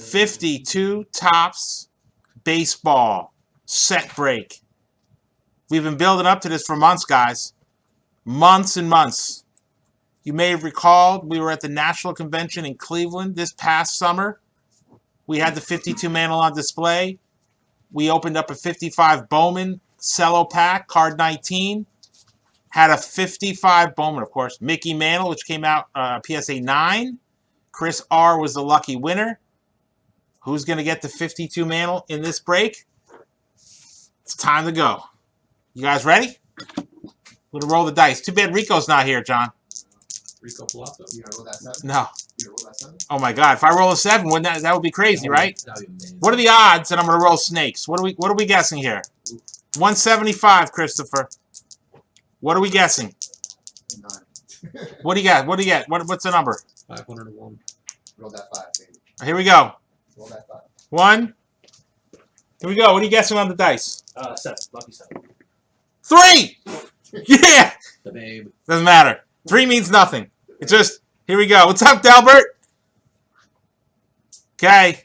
52 Topps baseball set break. We've been building up to this for months, guys. Months and months. You may have recalled we were at the National Convention in Cleveland this past summer. We had the 52 Mantle on display. We opened up a 55 Bowman cello pack, card 19. Had a 55 Bowman, of course. Mickey Mantle, which came out PSA 9. Chris R. was the lucky winner. Who's going to get the 52 Mantle in this break? It's time to go. You guys ready? We're going to roll the dice. Too bad Rico's not here, John. Rico Palazzo. You gonna roll that 7? No. You gonna roll that 7? Oh my God! If I roll a 7, wouldn't that would be crazy, right? That'd be amazing. What are the odds that I'm going to roll snakes? What are we guessing here? 175, Christopher. What are we guessing? 9. What do you got? What do you get? What's the number? 501. Roll that 5, baby. Here we go. Roll that 5. 1. Here we go. What are you guessing on the dice? 7. Lucky 7. 3. Yeah. The babe. Doesn't matter. 3 means nothing. It's just, here we go. What's up, Delbert? Okay.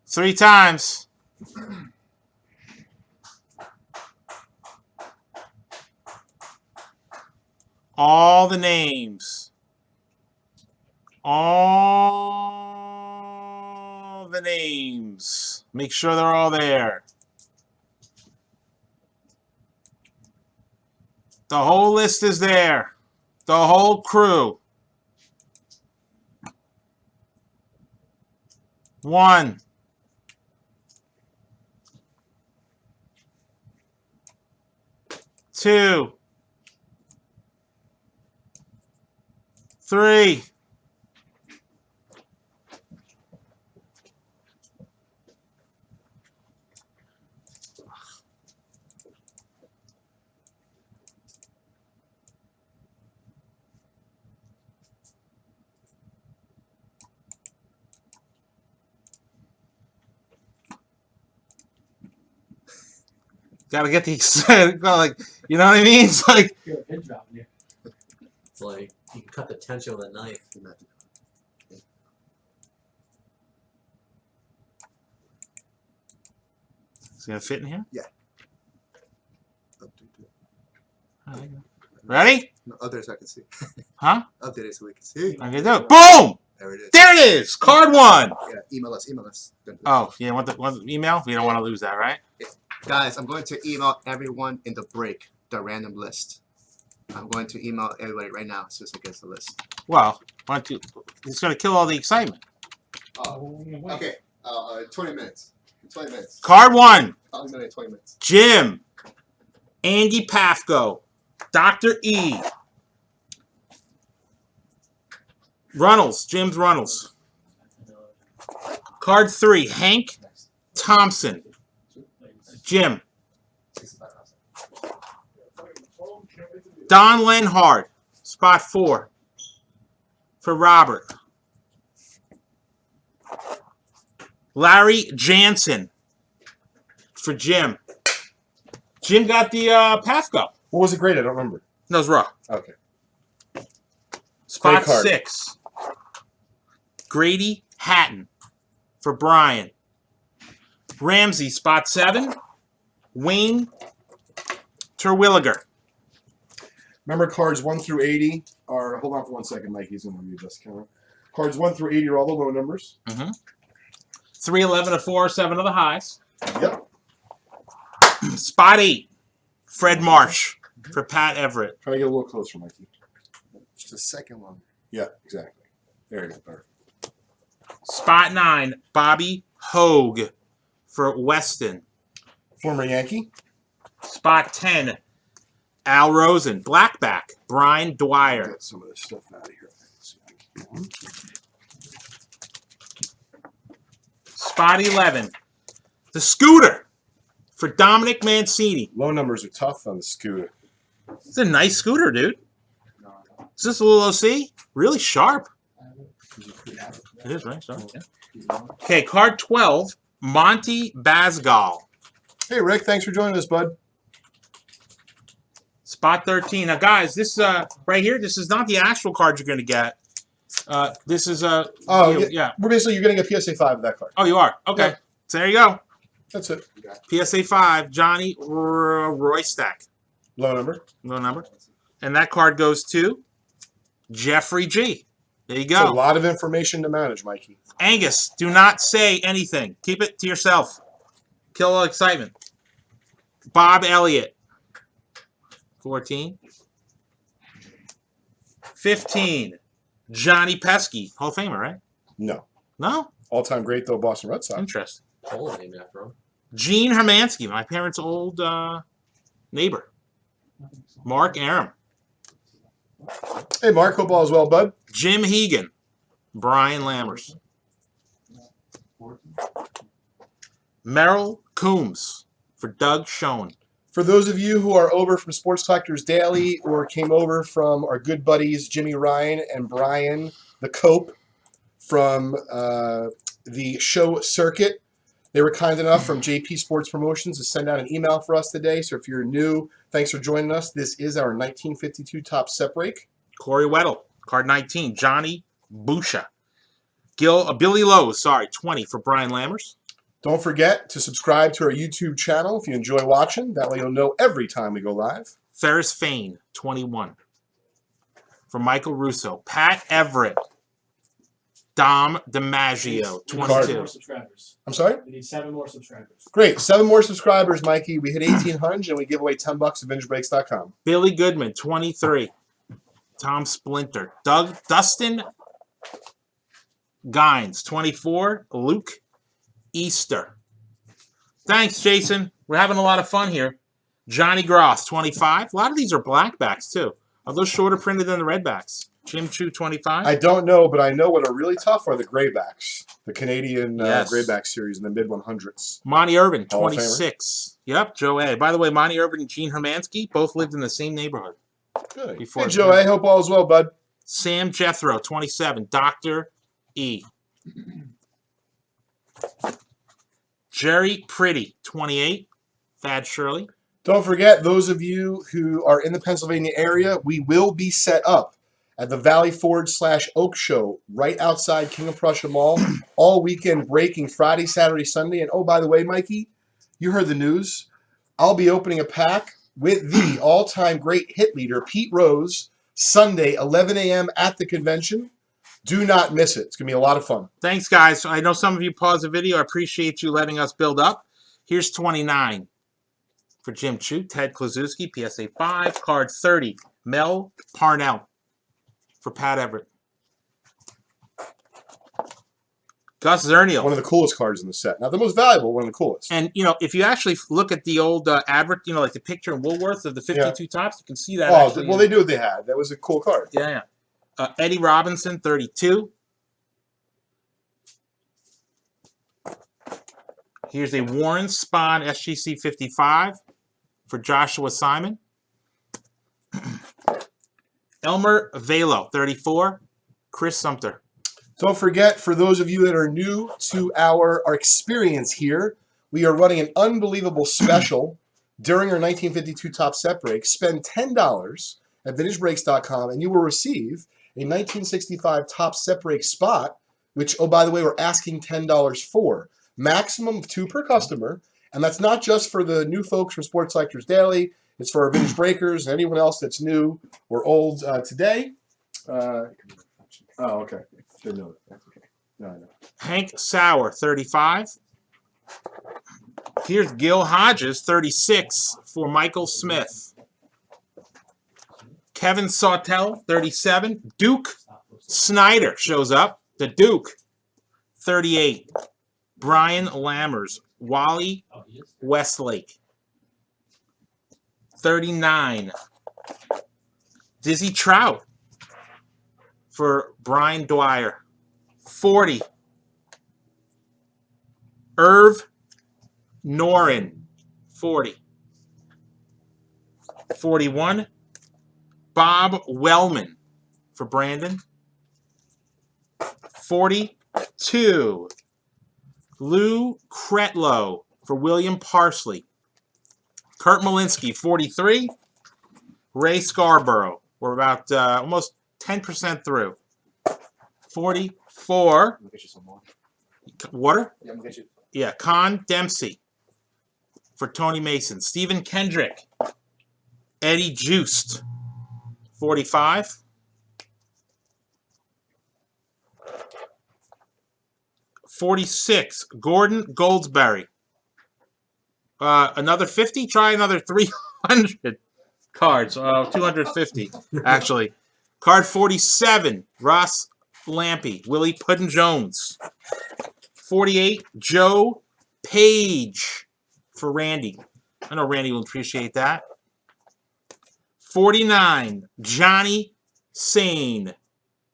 3 times. All the names. All the names. Make sure they're all there. The whole list is there. The whole crew. 1. 2. 3. 'Gotta get the like, you know what I mean? It's like You're a pin drop here. It's like you can cut the tension with a knife. it's gonna fit in here. Yeah. Ready? No, up there so I can see. Huh? Up there so we can see. I'm gonna do it. Boom! There it is. There it is. Card 1. Yeah, email us. Email us. Oh, yeah. Want the email? We don't want to lose that, right? Guys, I'm going to email everyone in the break the random list. I'm going to email everybody right now as soon as I get the list. Well, why don't you? It's gonna kill all the excitement. Oh, okay. 20 minutes. 20 minutes. Card 1. I'm going to 20 minutes. Jim. Andy Pafko. Dr. E. Runnels. James Runnels. Card 3. Hank Thompson. Jim. Don Lenhard. Spot 4. For Robert. Larry Jansen. For Jim. Jim got the Pafko. What was it grade? I don't remember. No, it's raw. Okay. Spot card. 6. Grady Hatton. For Brian. Ramsey, spot 7. Wayne Terwilliger. Remember, cards 1 through 80 are. Hold on for 1 second, Mike. He's going to read this. Cards 1 through 80 are all the low numbers. 311 to 407 are the highs. Yep. Spot 8. Fred Marsh. For Pat Everett. Try to get a little closer, Mikey. Just the second one. Yeah, exactly. There you go. Perfect. Spot 9. Bobby Hogue. For Weston. Former Yankee. Spot 10. Al Rosen. Blackback. Brian Dwyer. Get some of this stuff out of here. Spot 11. The Scooter. For Dominic Mancini. Low numbers are tough on the scooter. It's a nice scooter, dude. Is this a little OC? Really sharp. It is, right? Sorry. Okay, card 12. Monty Basgall. Hey, Rick. Thanks for joining us, bud. Spot 13. Now, guys, this right here, this is not the actual card you're going to get. This is a. Oh, yeah. We're basically, you're getting a PSA 5 of that card. Oh, you are. Okay. Yep. So there you go. That's it. PSA 5, Johnny Roystack. Low number. Low number. And that card goes to Jeffrey G. There you It's a go. lot of information to manage, Mikey. Angus, do not say anything. Keep it to yourself. Kill all excitement. Bob Elliott. 14. 15. Johnny Pesky. Hall of Famer, right? No. No? All-time great, though, Boston Red Sox. Interesting. Pole named after him. Gene Hermansky, my parents' old neighbor. Mark Aram. Hey, Mark. Hope all is well, bud. Jim Hegan. Brian Lammers. Merrill Coombs for Doug Schoen. For those of you who are over from Sports Collectors Daily or came over from our good buddies Jimmy Ryan and Brian the Cope from the show circuit, they were kind enough from JP Sports Promotions to send out an email for us today. So if you're new, thanks for joining us. This is our 1952 Top Set Break. Corey Weddle, card 19. Johnny Busha. Billy Lowe, 20 for Brian Lammers. Don't forget to subscribe to our YouTube channel if you enjoy watching. That way you'll know every time we go live. Ferris Fane, 21 for Michael Russo. Pat Everett. Dom DiMaggio, 22. More subscribers. I'm sorry? We need 7 more subscribers. Great. 7 more subscribers, Mikey. We hit 1,800 and we give away $10 at VintageBreaks.com. Billy Goodman, 23. Tom Splinter. Dustin Gines, 24. Luke Easter. Thanks, Jason. We're having a lot of fun here. Johnny Gross, 25. A lot of these are blackbacks, too. Are those shorter printed than the redbacks? Jim Chu, 25. I don't know, but I know what are really tough are the graybacks. The Canadian Yes. grayback series in the mid-100s. Monty Irvin, Hall of Famer. 26. Yep, Joe A. By the way, Monty Irvin and Gene Hermansky both lived in the same neighborhood. Good. Before Hey, Joe, I hope all is well, bud. Sam Jethro, 27. Dr. E. Jerry Pretty, 28. Thad Shirley. Don't forget, those of you who are in the Pennsylvania area, we will be set up at the Valley Forge/Oak Show right outside King of Prussia Mall all weekend, breaking Friday, Saturday, Sunday. And oh, by the way, Mikey, you heard the news. I'll be opening a pack with the all-time great hit leader, Pete Rose, Sunday, 11 a.m. at the convention. Do not miss it. It's going to be a lot of fun. Thanks, guys. I know some of you paused the video. I appreciate you letting us build up. Here's 29 for Jim Chu. Ted Kluszewski, PSA 5. Card 30, Mel Parnell for Pat Everett. Gus Zernial. One of the coolest cards in the set. Not the most valuable, one of the coolest. And, if you actually look at the old advert, like the picture in Woolworth of the 52 tops, you can see that. Oh, actually well, they knew what they had. That was a cool card. Yeah. Eddie Robinson, 32. Here's a Warren Spahn SGC 55 for Joshua Simon. Elmer Velo, 34. Chris Sumter. Don't forget, for those of you that are new to our experience here, we are running an unbelievable special during our 1952 Top Set Break. Spend $10 at VintageBreaks.com and you will receive a 1965 Top Set Break spot, which, oh, by the way, we're asking $10 for. Maximum of 2 per customer, and that's not just for the new folks from Sports Collectors Daily. It's for our Vintage Breakers and anyone else that's new or old today. Oh, okay. Didn't know that. That's okay. No, I know. Hank Sauer, 35. Here's Gil Hodges, 36 for Michael Smith. Kevin Sawtell, 37. Duke Snyder shows up. The Duke, 38. Brian Lammers. Wally Westlake, 39. Dizzy Trout for Brian Dwyer, 40. Irv Norin, 40. 41. Bob Wellman for Brandon, 42. Lou Kretlow for William Parsley. Kurt Malinsky, 43. Ray Scarborough. We're about almost 10% through. 44. I'm gonna get you some more. Water? Yeah, I'm gonna get you. Yeah, Con Dempsey for Tony Mason. Stephen Kendrick. Eddie Juiced. 45. $46. Gordon Goldsberry. Another 50? Try another 300 cards. 250, actually. Card 47. Ross Lampy. Willie Puddin Jones. 48. Joe Page for Randy. I know Randy will appreciate that. 49. Johnny Sane.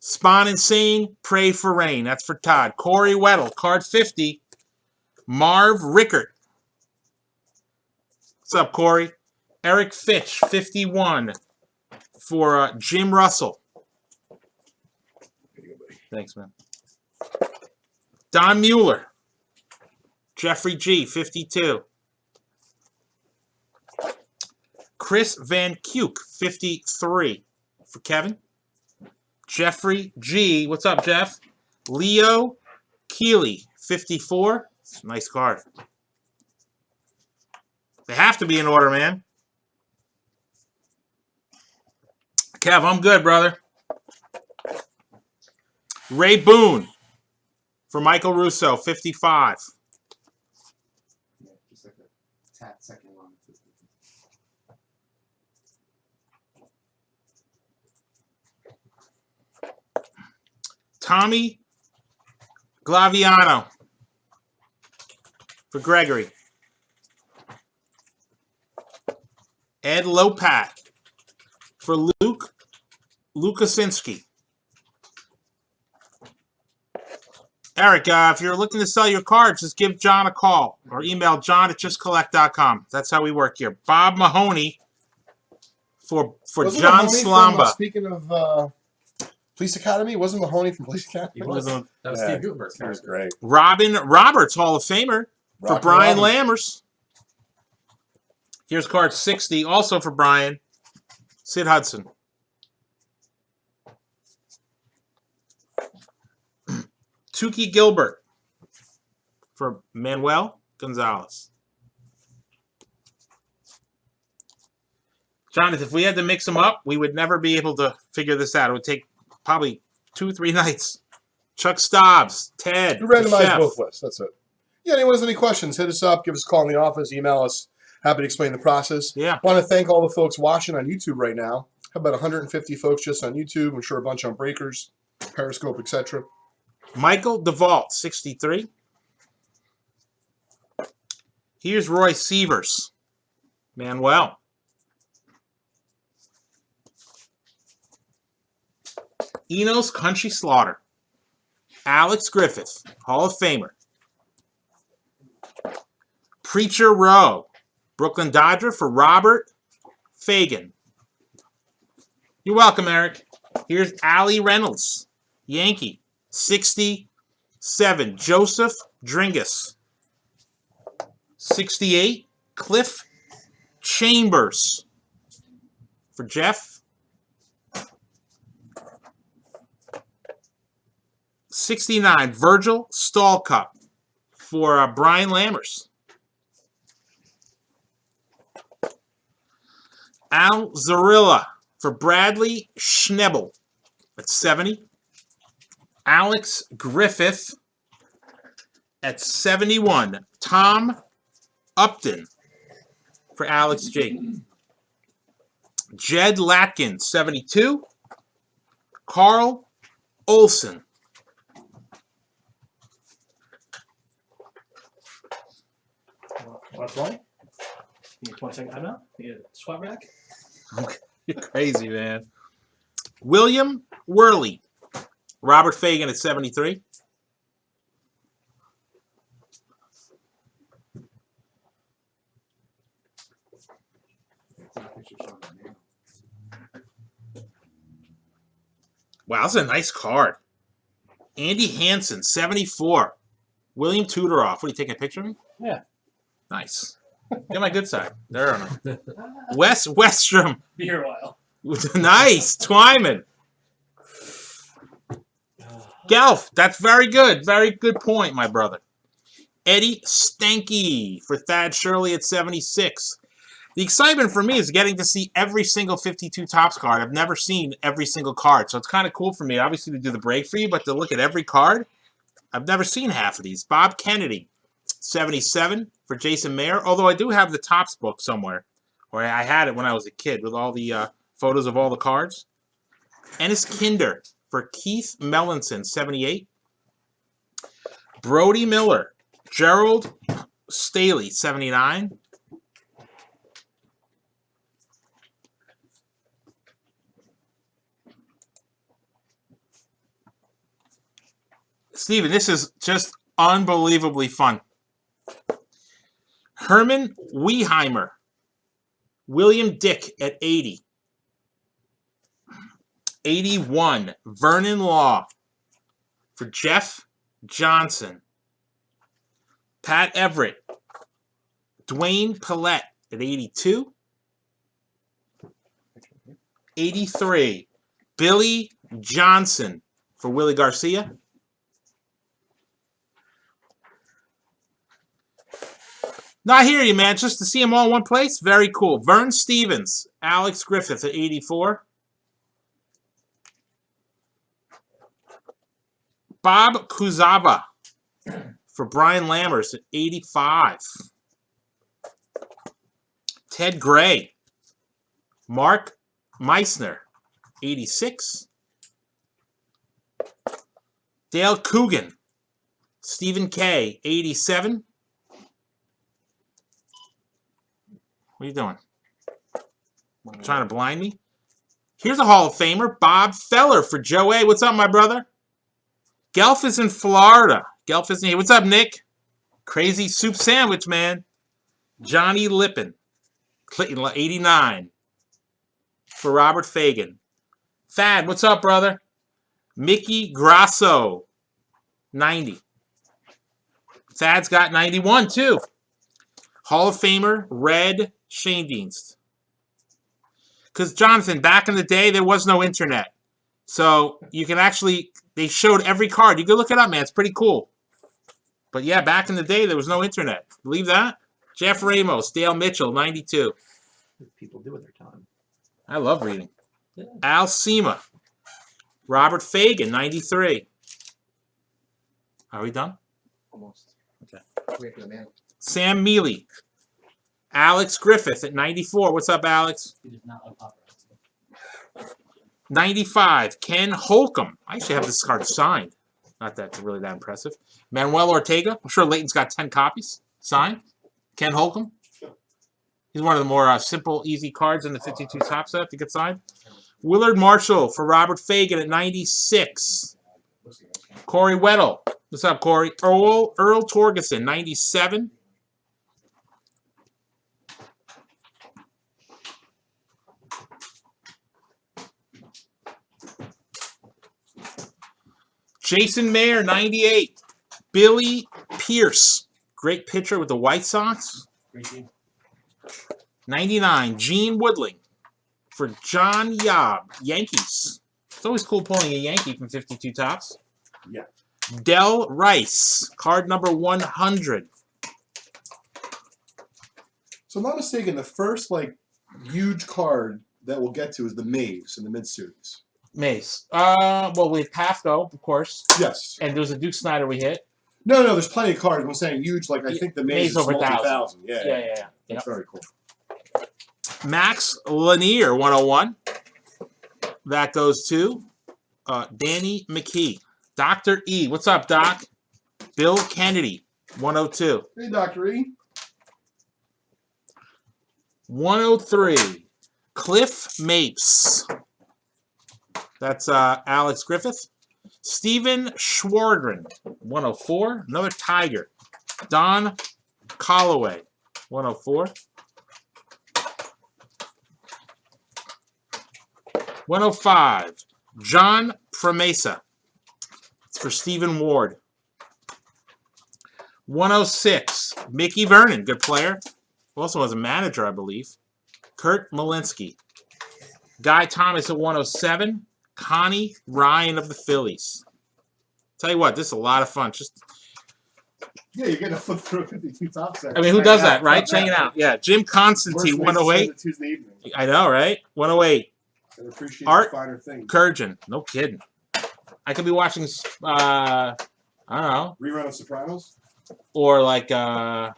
Spawn and Sane, Pray for Rain. That's for Todd. Corey Weddle, card 50. Marv Rickert. What's up, Corey? Eric Fitch, 51 for Jim Russell. Thanks, man. Don Mueller. Jeffrey G, 52. Chris Van Kuek, 53 for Kevin. Jeffrey G. What's up, Jeff? Leo Keeley, 54. Nice card. They have to be in order, man. Kev, I'm good, brother. Ray Boone for Michael Russo, 55. Yeah, just like a tap second one. Tommy Glaviano for Gregory. Ed Lopat for Luke Lukasinski. Eric, if you're looking to sell your cards, just give John a call or email john@justcollect.com. That's how we work here. Bob Mahoney for Wasn't John Mahoney Slamba. From, speaking of Police Academy, wasn't Mahoney from Police Academy? He was. That was Yeah, Steve Gutenberg's That was character. great. Robin Roberts, Hall of Famer for Rocky Brian Robin. Lammers. Here's card 60, also for Brian. Sid Hudson. Tukey Gilbert for Manuel Gonzalez. Jonathan, if we had to mix them up, we would never be able to figure this out. It would take probably 2-3 nights. Chuck Stobbs, Ted, We randomized Chef. both lists. That's it. Yeah, anyone has any questions, hit us up, give us a call in the office, email us. Happy to explain the process. Yeah. Want to thank all the folks watching on YouTube right now. Have about 150 folks just on YouTube. I'm sure a bunch on Breakers, Periscope, etc. Michael DeVault, 63. Here's Roy Sievers. Manuel. Enos Country Slaughter. Alex Griffith, Hall of Famer. Preacher Row. Brooklyn Dodger for Robert Fagan. You're welcome, Eric. Here's Allie Reynolds. Yankee. 67. Joseph Dringus. 68. Cliff Chambers. For Jeff. 69. Virgil Stallcup. For Brian Lammers. Al Zarilla for Bradley Schnebel at 70. Alex Griffith at 71. Tom Upton for Alex J. Jed Latkin, 72. Carl Olson. Want to play? You want to take time out? You get a swap rack? You're crazy, man. William Worley. Robert Fagan at 73. Wow, that's a nice card. Andy Hansen, 74. William Tudoroff. What, are you taking a picture of me? Yeah. Nice. Get my good side. There on him. Wes Westrom. Be here a while. Nice. Twyman. Gelf, that's very good. Very good point, my brother. Eddie Stanky for Thad Shirley at 76. The excitement for me is getting to see every single 52 Topps card. I've never seen every single card, so it's kind of cool for me, obviously, to do the break for you, but to look at every card, I've never seen half of these. Bob Kennedy, 77 for Jason Mayer, although I do have the Topps book somewhere, or I had it when I was a kid with all the photos of all the cards. Ennis Kinder for Keith Mellinson, 78. Brody Miller, Gerald Staley, 79. Steven, this is just unbelievably fun. Herman Wieheimer, William Dick at 80. 81, Vernon Law for Jeff Johnson. Pat Everett, Dwayne Pillette at 82. 83, Billy Johnson for Willie Garcia. No, I hear you, man. Just to see them all in one place, very cool. Vern Stevens, Alex Griffith at 84. Bob Kuzava for Brian Lammers at 85. Ted Gray, Mark Meissner, 86. Dale Coogan, Stephen K, 87. What are you doing? Trying to blind me? Here's a Hall of Famer, Bob Feller for Joe A. What's up, my brother? Gelf is in Florida. Gelf isn't here. What's up, Nick? Crazy Soup Sandwich, man. Johnny Lippin, Clinton, 89. For Robert Fagan. Thad, what's up, brother? Mickey Grasso, 90. Thad's got 91, too. Hall of Famer, Red Schoendienst. Because, Jonathan, back in the day, there was no internet. So, you can actually, they showed every card. You can look it up, man. It's pretty cool. But, yeah, back in the day, there was no internet. Believe that? Jeff Ramos, Dale Mitchell, 92. People do with their time. I love reading. Yeah. Al Sema, Robert Fagan, 93. Are we done? Almost. Okay. Wait for the man. Sam Mealy, Alex Griffith at 94. What's up, Alex? He does not like paparazzi. 95, Ken Holcomb. I actually have this card signed. Not that it's really that impressive. Manuel Ortega. I'm sure Leighton's got 10 copies signed. Ken Holcomb. He's one of the more simple, easy cards in the 52 top set to get signed. Willard Marshall for Robert Fagan at 96. Corey Weddle. What's up, Corey? Earl Torgeson, 97. Jason Mayer, 98. Billy Pierce, great pitcher with the White Sox. Great team. 99, Gene Woodling for John Yob, Yankees. It's always cool pulling a Yankee from 52 tops. Yeah. Del Rice, card number 100. So I'm not mistaken, the first huge card that we'll get to is the Maves in the mid-series. Mace. Well, we have Pafko, of course. Yes. And there was a Duke Snyder we hit. No, there's plenty of cards. I'm saying huge, I think the Maves Maves is over multi-thousand. Yeah. Yeah. That's very cool. Max Lanier, 101. That goes to Danny McKee. Dr. E. What's up, Doc? Bill Kennedy, 102. Hey, Dr. E. 103, Cliff Mapes. That's Alex Griffith. Stephen Schwardren, 104. Another Tiger. Don Colloway, 104. 105, John Promesa. It's for Stephen Ward. 106, Mickey Vernon, good player. Also has a manager, I believe. Kurt Malinsky. Guy Thomas at 107. Connie Ryan of the Phillies. Tell you what, this is a lot of fun. Just, Yeah, you're getting a flip through a 52 top set. I mean, who does that, right? Check it out. Yeah, Jim Constantine, Worst way to 108. spend a Tuesday evening. I know, right? 108. And appreciate Art the finer things. Kurgan. No kidding. I could be watching, I don't know, Rerun of Sopranos. or like, yeah,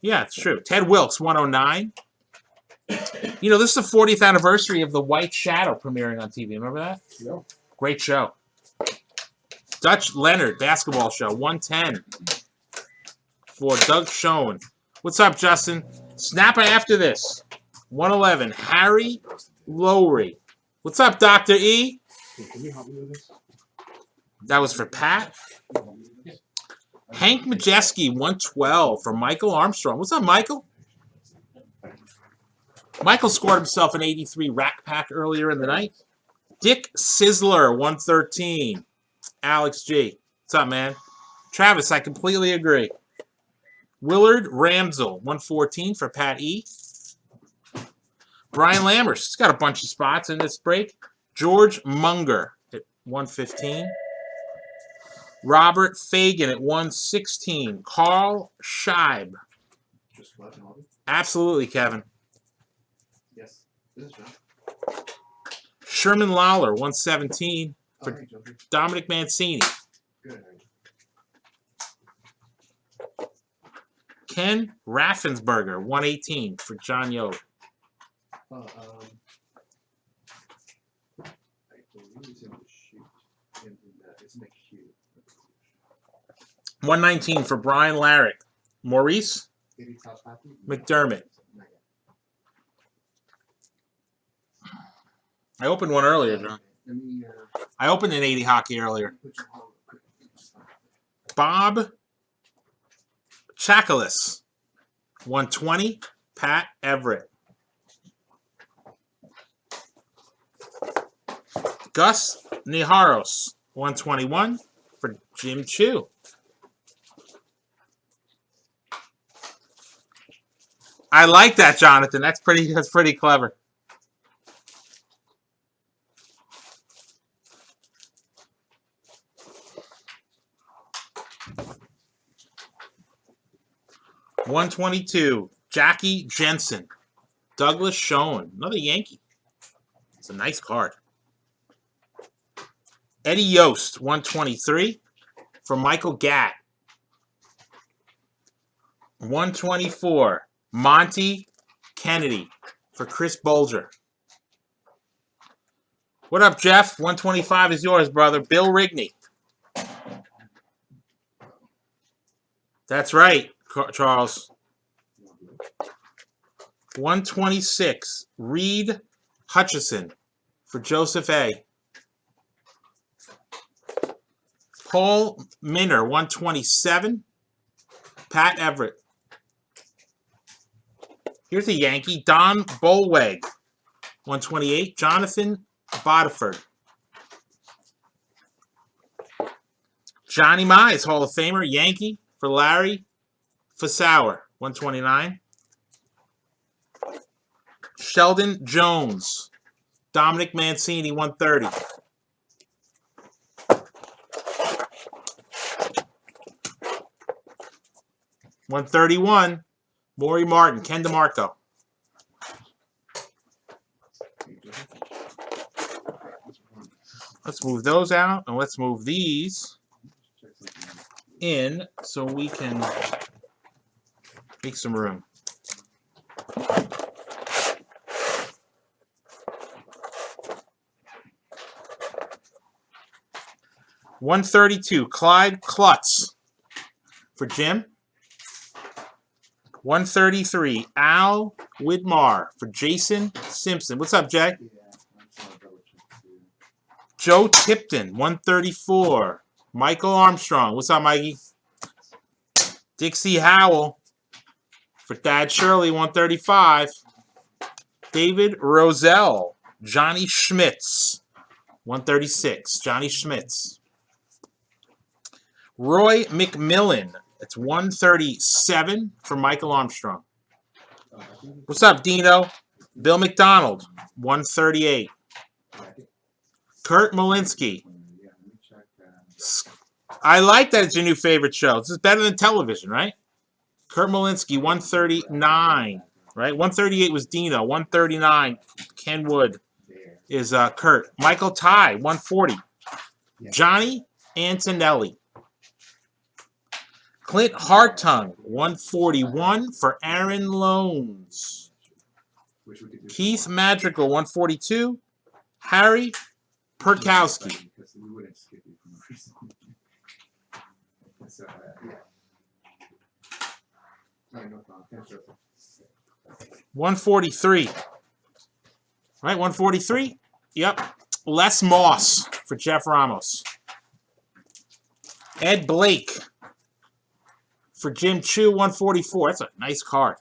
it's true. Ted Wilkes, 109. You know, this is the 40th anniversary of The White Shadow premiering on TV. Remember that? No. Great show. Dutch Leonard, basketball show, 110. For Doug Schoen. What's up, Justin? Snapper after this. 111. Harry Lowry. What's up, Dr. E? Can you help me with this? That was for Pat. Hank Majeski, 112 for Michael Armstrong. What's up, Michael? Michael scored himself an 83 rack pack earlier in the night. Dick Sizzler, 113. Alex G. What's up, man? Travis, I completely agree. Willard Ramsel, 114 for Pat E. Brian Lammers, he's got a bunch of spots in this break. George Munger at 115. Robert Fagan at 116. Carl Scheib. Just watching all this? Absolutely, Kevin. Yes. This is John. Sherman Lawler, 117 for Hey, Joker. Dominic Mancini. Good. Ken Raffensberger, 118 for John Yo. I believe it's in the shoot. It's in the queue. 119 for Brian Larrick. Maurice 80 top happy? McDermott. Not yet. I opened one earlier, John. Let me I opened an 80 hockey earlier. put your hold real quick. Bob Chakalis, 120. Pat Everett. Gus Niharos, 121 for Jim Chu. I like that, Jonathan. That's pretty clever. $122. Jackie Jensen. Douglas Schoen. Another Yankee. It's a nice card. Eddie Yost, 123 for Michael Gatt. 124. Monty Kennedy for Chris Bolger. What up, Jeff? 125 is yours, brother. Bill Rigney. That's right, Charles. 126. Reed Hutchison for Joseph A. Paul Minner, 127. Pat Everett. Here's a Yankee. Don Bolweg, 128. Jonathan Bodiford. Johnny Mize, Hall of Famer, Yankee for Larry Fasauer, 129. Sheldon Jones. Dominic Mancini, 130. $131. Maury Martin, Ken DeMarco. Let's move those out, and let's move these in so we can make some room. $132. Clyde Klutz for Jim. 133. Al Widmar for Jason Simpson. What's up, Jay? Joe Tipton, 134. Michael Armstrong. What's up, Mikey? Dixie Howell for Thad Shirley, 135. David Roselle. Johnny Schmitz, 136. Johnny Schmitz. Roy McMillan. It's 137 for Michael Armstrong. What's up, Dino? Bill McDonald, 138. Kurt Malinsky. I like that it's your new favorite show. This is better than television, right? Kurt Malinsky, 139, right? 138 was Dino. 139, Ken Wood is Kurt. Michael Ty, 140. Johnny Antonelli. Clint Hartung, 141 for Aaron Loans. Wish we could do Keith Madrigal, 142. Harry Perkowski. because we wouldn't skip you for no reason. So, yeah. All right, no problem. Thanks, Joseph. 143. Right, 143? Yep. Les Moss for Jeff Ramos. Ed Blake for Jim Chu, 144. That's a nice card.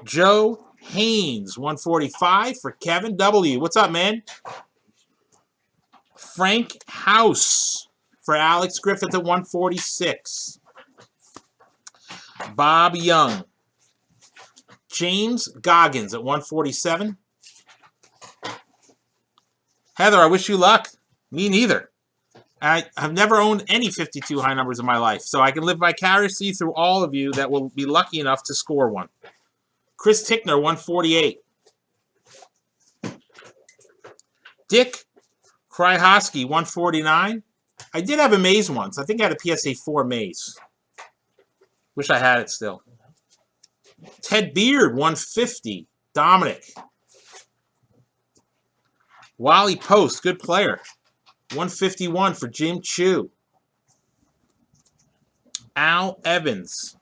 Joe Haynes, 145 for Kevin W. What's up, man? Frank House for Alex Griffith at 146. Bob Young. James Goggins at 147. Heather, I wish you luck. Me neither. I have never owned any 52 high numbers in my life, so I can live vicariously through all of you that will be lucky enough to score one. Chris Tickner, 148. Dick Kryhoski, 149. I did have a maze once. I think I had a PSA 4 maze. Wish I had it still. Ted Beard, 150. Dominic. Wally Post, good player. 151 for Jim Chu. Al Evans.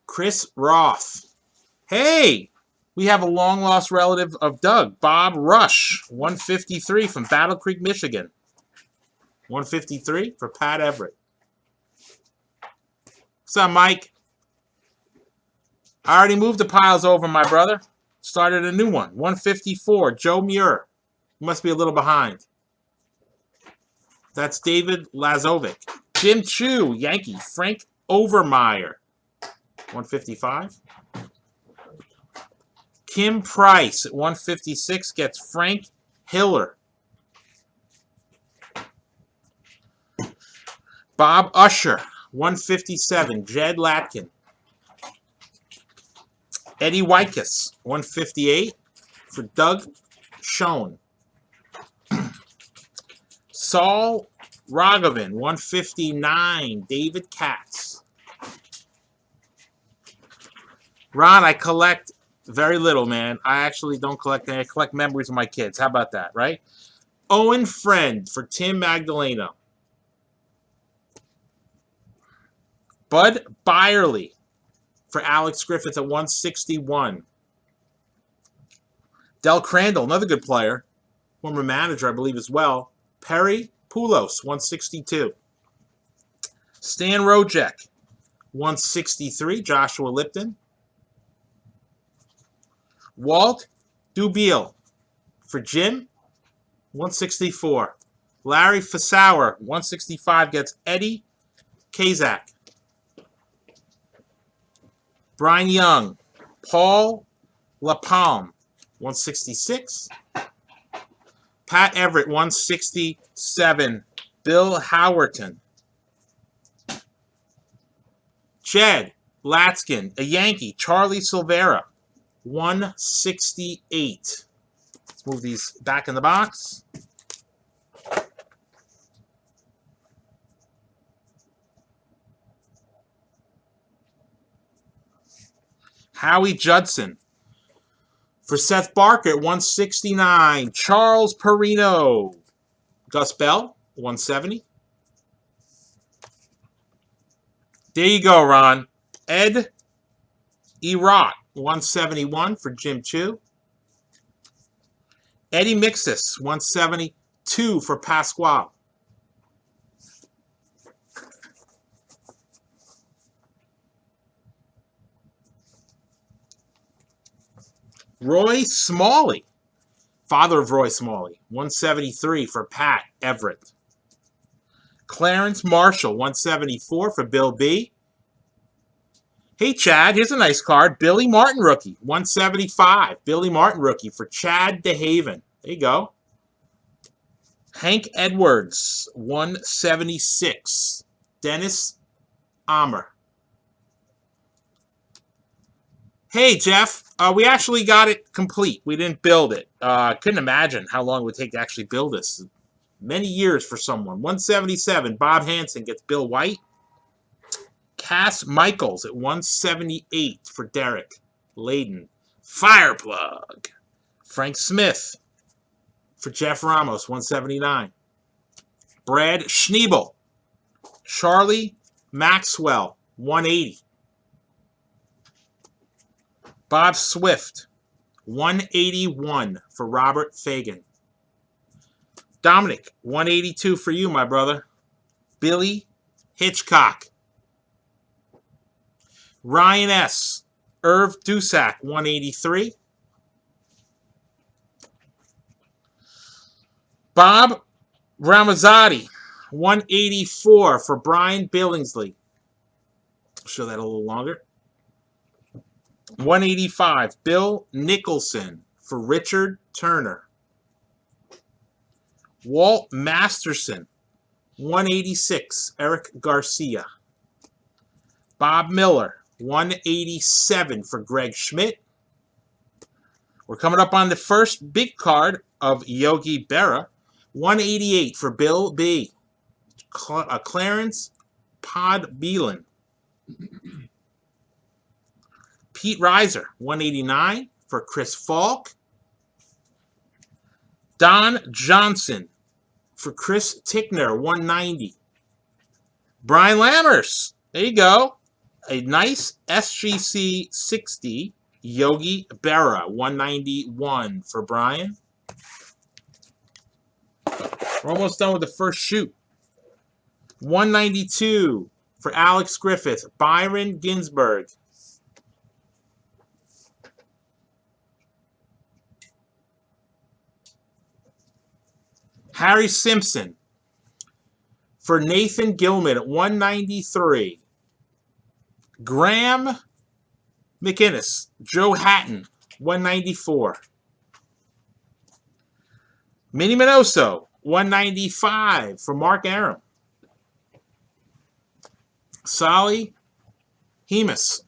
Chris Roth. Hey, we have a long-lost relative of Doug, Bob Rush, 153 from Battle Creek, Michigan. 153 for Pat Everett. What's up, Mike? I already moved the piles over, my brother. Started a new one. 154, Joe Muir. Must be a little behind. That's David Lazovic. Jim Chu, Yankee. Frank Overmeyer. 155. Kim Price at 156 gets Frank Hiller. Bob Usher, 157. Jed Latkin. Eddie Wykus, 158 for Doug Schoen. Saul Rogovan, 159. David Katz. Ron, I collect very little, man. I actually don't collect any. I collect memories of my kids. How about that, right? Owen Friend for Tim Magdaleno. Bud Byerly for Alex Griffith at 161. Del Crandall, another good player. Former manager, I believe, as well. Perry Poulos, 162. Stan Rojek, 163. Joshua Lipton. Walt Dubiel for Jim, 164. Larry Fasauer, 165, gets Eddie Kazak. Brian Young. Paul LaPalme, 166. Pat Everett, 167. Bill Howerton. Jed Latskin, a Yankee. Charlie Silvera, 168. Let's move these back in the box. Howie Judson for Seth Barker at 169. Charles Perino. Gus Bell, 170. There you go, Ron. Ed Erott, 171 for Jim Chu. Eddie Mixis, 172 for Pasquale. Roy Smalley, father of Roy Smalley, 173 for Pat Everett. Clarence Marshall, 174 for Bill B. Hey, Chad, here's a nice card. Billy Martin rookie, 175. Billy Martin rookie for Chad DeHaven. There you go. Hank Edwards, 176. Dennis Amer. Hey, Jeff. We actually got it complete. We didn't build it. I couldn't imagine how long it would take to actually build this. Many years for someone. 177. Bob Hansen gets Bill White. Cass Michaels at 178 for Derek Layden. Fireplug. Frank Smith for Jeff Ramos, 179. Brad Schneebel. Charlie Maxwell, 180. Bob Swift, 181 for Robert Fagan. Dominic, 182 for you, my brother. Billy Hitchcock. Ryan S. Irv Dusak, 183. Bob Ramazzotti, 184 for Brian Billingsley. I'll show that a little longer. 185, Bill Nicholson for Richard Turner. Walt Masterson, 186, Eric Garcia. Bob Miller, 187 for Greg Schmidt. We're coming up on the first big card of Yogi Berra, 188 for Bill B. Clarence Podbelan. Pete Reiser, 189 for Chris Falk. Don Johnson for Chris Tickner, 190. Brian Lammers, there you go. A nice SGC 60 Yogi Berra, 191 for Brian. We're almost done with the first shoot. 192 for Alex Griffith, Byron Ginsburg. Harry Simpson for Nathan Gilman at 193. Graham McInnes, Joe Hatton, 194. Minnie Minoso, 195 for Mark Aram. Solly Hemus,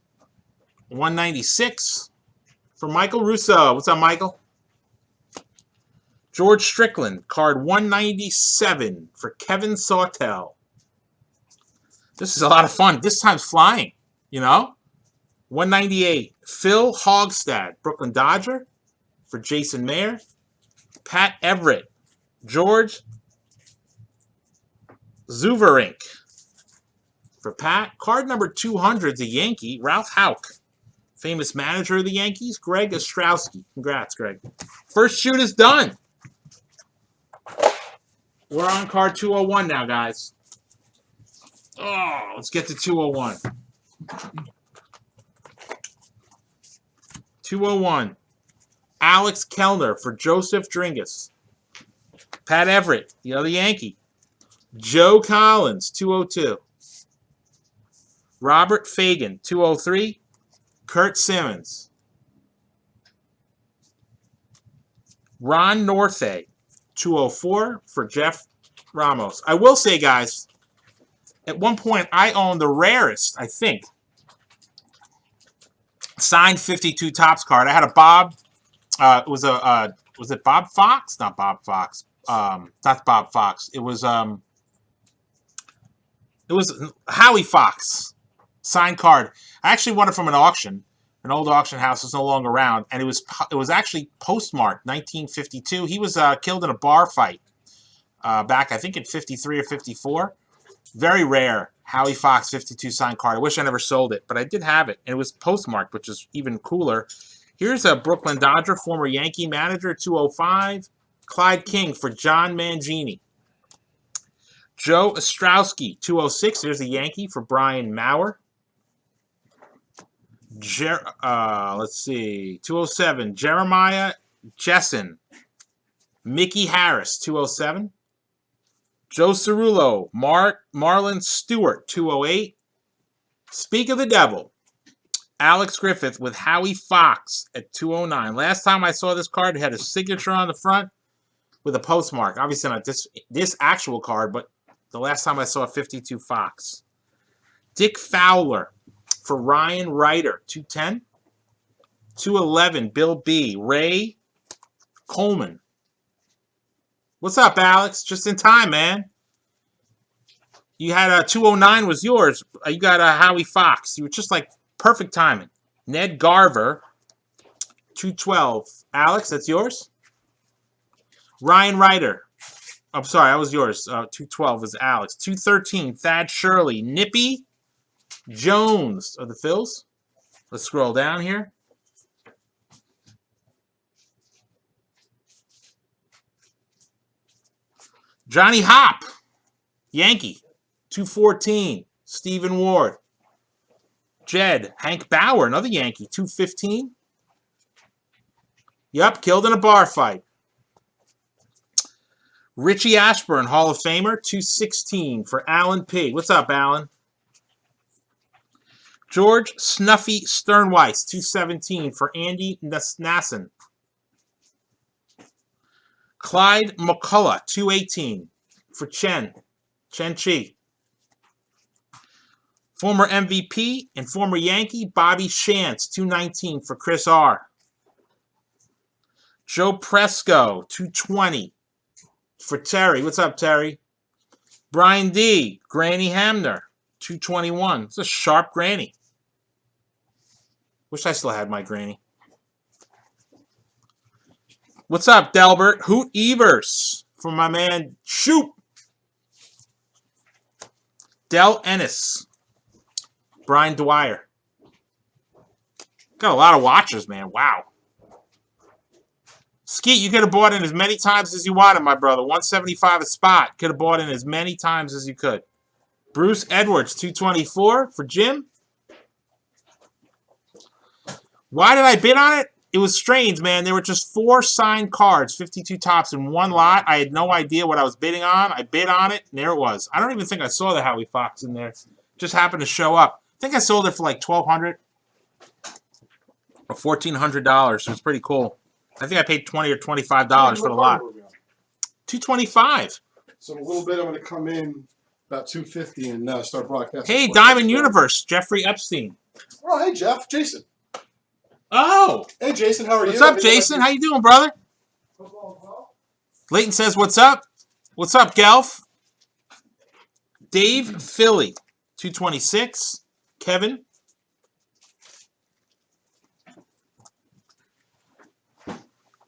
196 for Michael Russo. What's up, Michael? George Strickland, card 197 for Kevin Sawtell. This is a lot of fun. This time's flying, you know? 198, Phil Hogstad, Brooklyn Dodger for Jason Mayer. Pat Everett, George Zuverink for Pat. Card number 200 is a Yankee, Ralph Houck. Famous manager of the Yankees, Greg Ostrowski. Congrats, Greg. First shoot is done. We're on card 201 now, guys. Oh, let's get to 201. 201. Alex Kellner for Joseph Dringus. Pat Everett, the other Yankee. Joe Collins, 202. Robert Fagan, 203. Kurt Simmons. Ron Northay, 204 for Jeff Ramos. I will say, guys, at one point I owned the rarest, I think, signed 52 Topps card. I had a Bob. Was it Bob Fox? Not Bob Fox. Not Bob Fox. It was Howie Fox signed card. I actually won it from an auction. An old auction house is no longer around, and it was actually postmarked 1952. He was killed in a bar fight back, I think, in 53 or 54. Very rare Howie Fox 52 signed card. I wish I never sold it, but I did have it, and it was postmarked, which is even cooler. Here's a Brooklyn Dodger, former Yankee manager, 205. Clyde King for John Mangini. Joe Ostrowski, 206. Here's a Yankee for Brian Maurer. Let's see, 207. Jeremiah Jessen. Mickey Harris, 207. Joe Cerullo. Marlon Stewart, 208. Speak of the Devil. Alex Griffith with Howie Fox at 209. Last time I saw this card, it had a signature on the front. with a postmark. Obviously not this actual card, but the last time I saw a 52 Fox. Dick Fowler for Ryan Ryder, 210. 211, Bill B. Ray Coleman. What's up, Alex? Just in time, man. You had a 209 was yours. You got a Howie Fox. You were just like perfect timing. Ned Garver, 212. Alex, that's yours? Ryan Ryder. I'm sorry, that was yours. 212 was Alex. 213, Thad Shirley. Nippy Jones of the Phils. Let's scroll down here. Johnny Hopp, Yankee. 214, Stephen Ward. Jed, Hank Bauer, another Yankee. 215. Yep, killed in a bar fight. Richie Ashburn, Hall of Famer, 216 for Alan P. What's up, Alan? George Snuffy Sternweiss, 217 for Andy Nasson. Clyde McCullough, 218 for Chen Chi. Former MVP and former Yankee, Bobby Shantz, 219 for Chris R. Joe Presco, 220 for Terry. What's up, Terry? Brian D. Granny Hamner, 221. It's a sharp granny. Wish I still had my granny. What's up, Delbert? Hoot Evers for my man Shoop. Del Ennis. Brian Dwyer. Got a lot of watchers, man. Wow. Skeet, you could have bought in as many times as you wanted, my brother. 175 a spot. Could have bought in as many times as you could. Bruce Edwards, 224 for Jim. Why did I bid on it? It was strange, man. There were just 4 signed cards, 52 tops in one lot. I had no idea what I was bidding on. I bid on it, and there it was. I don't even think I saw the Howie Fox in there. Just happened to show up. I think I sold it for like $1,200 or $1,400. It was pretty cool. I think I paid $20 or $25 for the lot. 225. So in a little bit, I'm going to come in about 250 and start broadcasting. Hey, Diamond Universe, Jeffrey Epstein. Oh, hey, Jeff. Jason. Oh, Hey, Jason. How are you? what's up, Jason? How you doing, brother? Leighton says, what's up? What's up, Gelf? Dave Philly, 226. Kevin.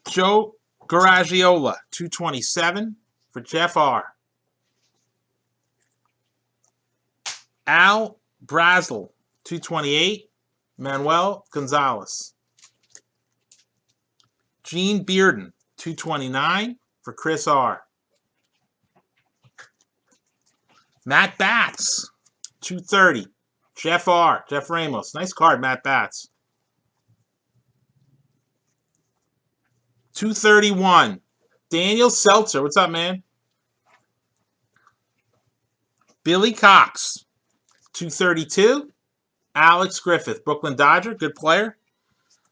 Joe Garagiola, 227 for Jeff R. Al Brazel, 228. Manuel Gonzalez. Gene Bearden, 229 for Chris R. Matt Batts, 230. Jeff R. Jeff Ramos. Nice card, Matt Batts. 231. Daniel Seltzer. What's up, man? Billy Cox. 232. Alex Griffith. Brooklyn Dodger. Good player.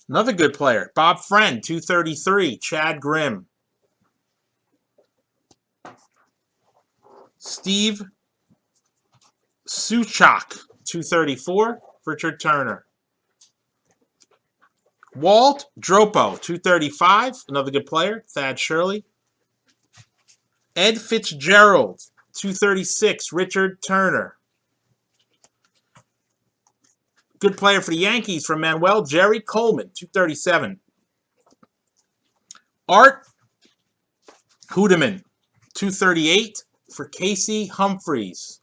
Another good player. Bob Friend. 233. Chad Grimm. Steve Suchak. 234. Richard Turner. Walt Dropo, 235, another good player. Thad Shirley. Ed Fitzgerald, 236, Richard Turner. Good player for the Yankees from Manuel, Jerry Coleman, 237. Art Hudeman, 238 for Casey Humphreys.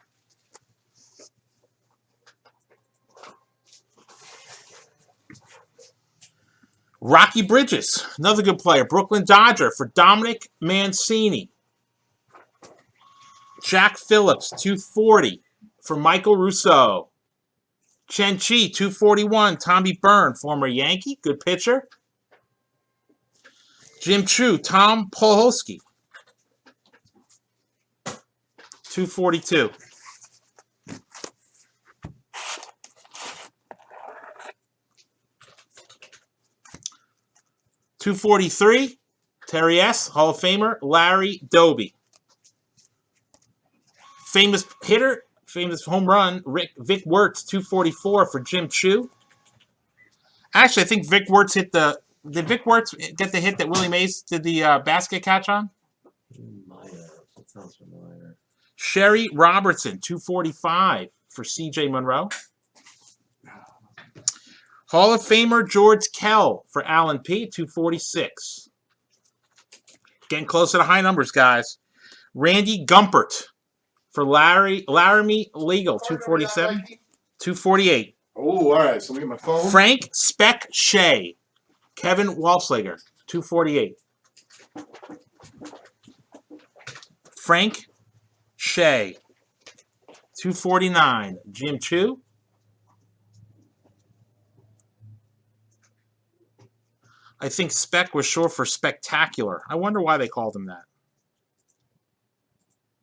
Rocky Bridges, another good player. Brooklyn Dodger for Dominic Mancini. Jack Phillips, 240 for Michael Rousseau. Chen Chi, 241. Tommy Byrne, former Yankee, good pitcher. Jim Chu, Tom Polhosky, 242. $243. Terry S., Hall of Famer, Larry Doby. Famous hitter, famous home run, Vic Wertz, 244 for Jim Chu. Actually, I think Vic Wertz hit the... Did Vic Wertz get the hit that Willie Mays did the basket catch on? That sounds familiar. Sherry Robertson, 245 for C.J. Monroe. Hall of Famer George Kell for Alan P., 246. Getting closer to high numbers, guys. Randy Gumpert for Laramie Legal, 247. 248. Oh, all right. So let me get my phone. Frank Speck Shea. Kevin Walslager, 248. Frank Shea, 249. Jim Chu. I think Speck was short for spectacular. I wonder why they called him that.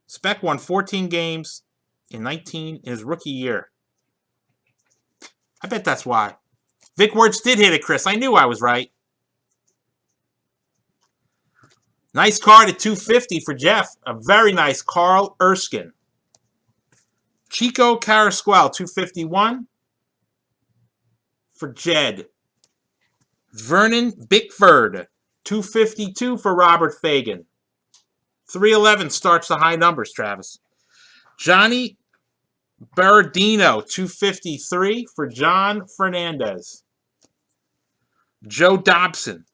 Speck won 14 games in his rookie year. I bet that's why. Vic Wertz did hit it, Chris. I knew I was right. Nice card at 250 for Jeff. A very nice Carl Erskine. Chico Carrasquel, 251 for Jed. Vernon Bickford, 252 for Robert Fagan. 311 starts the high numbers, Travis. Johnny Berardino, 253 for John Fernandez. Joe Dobson,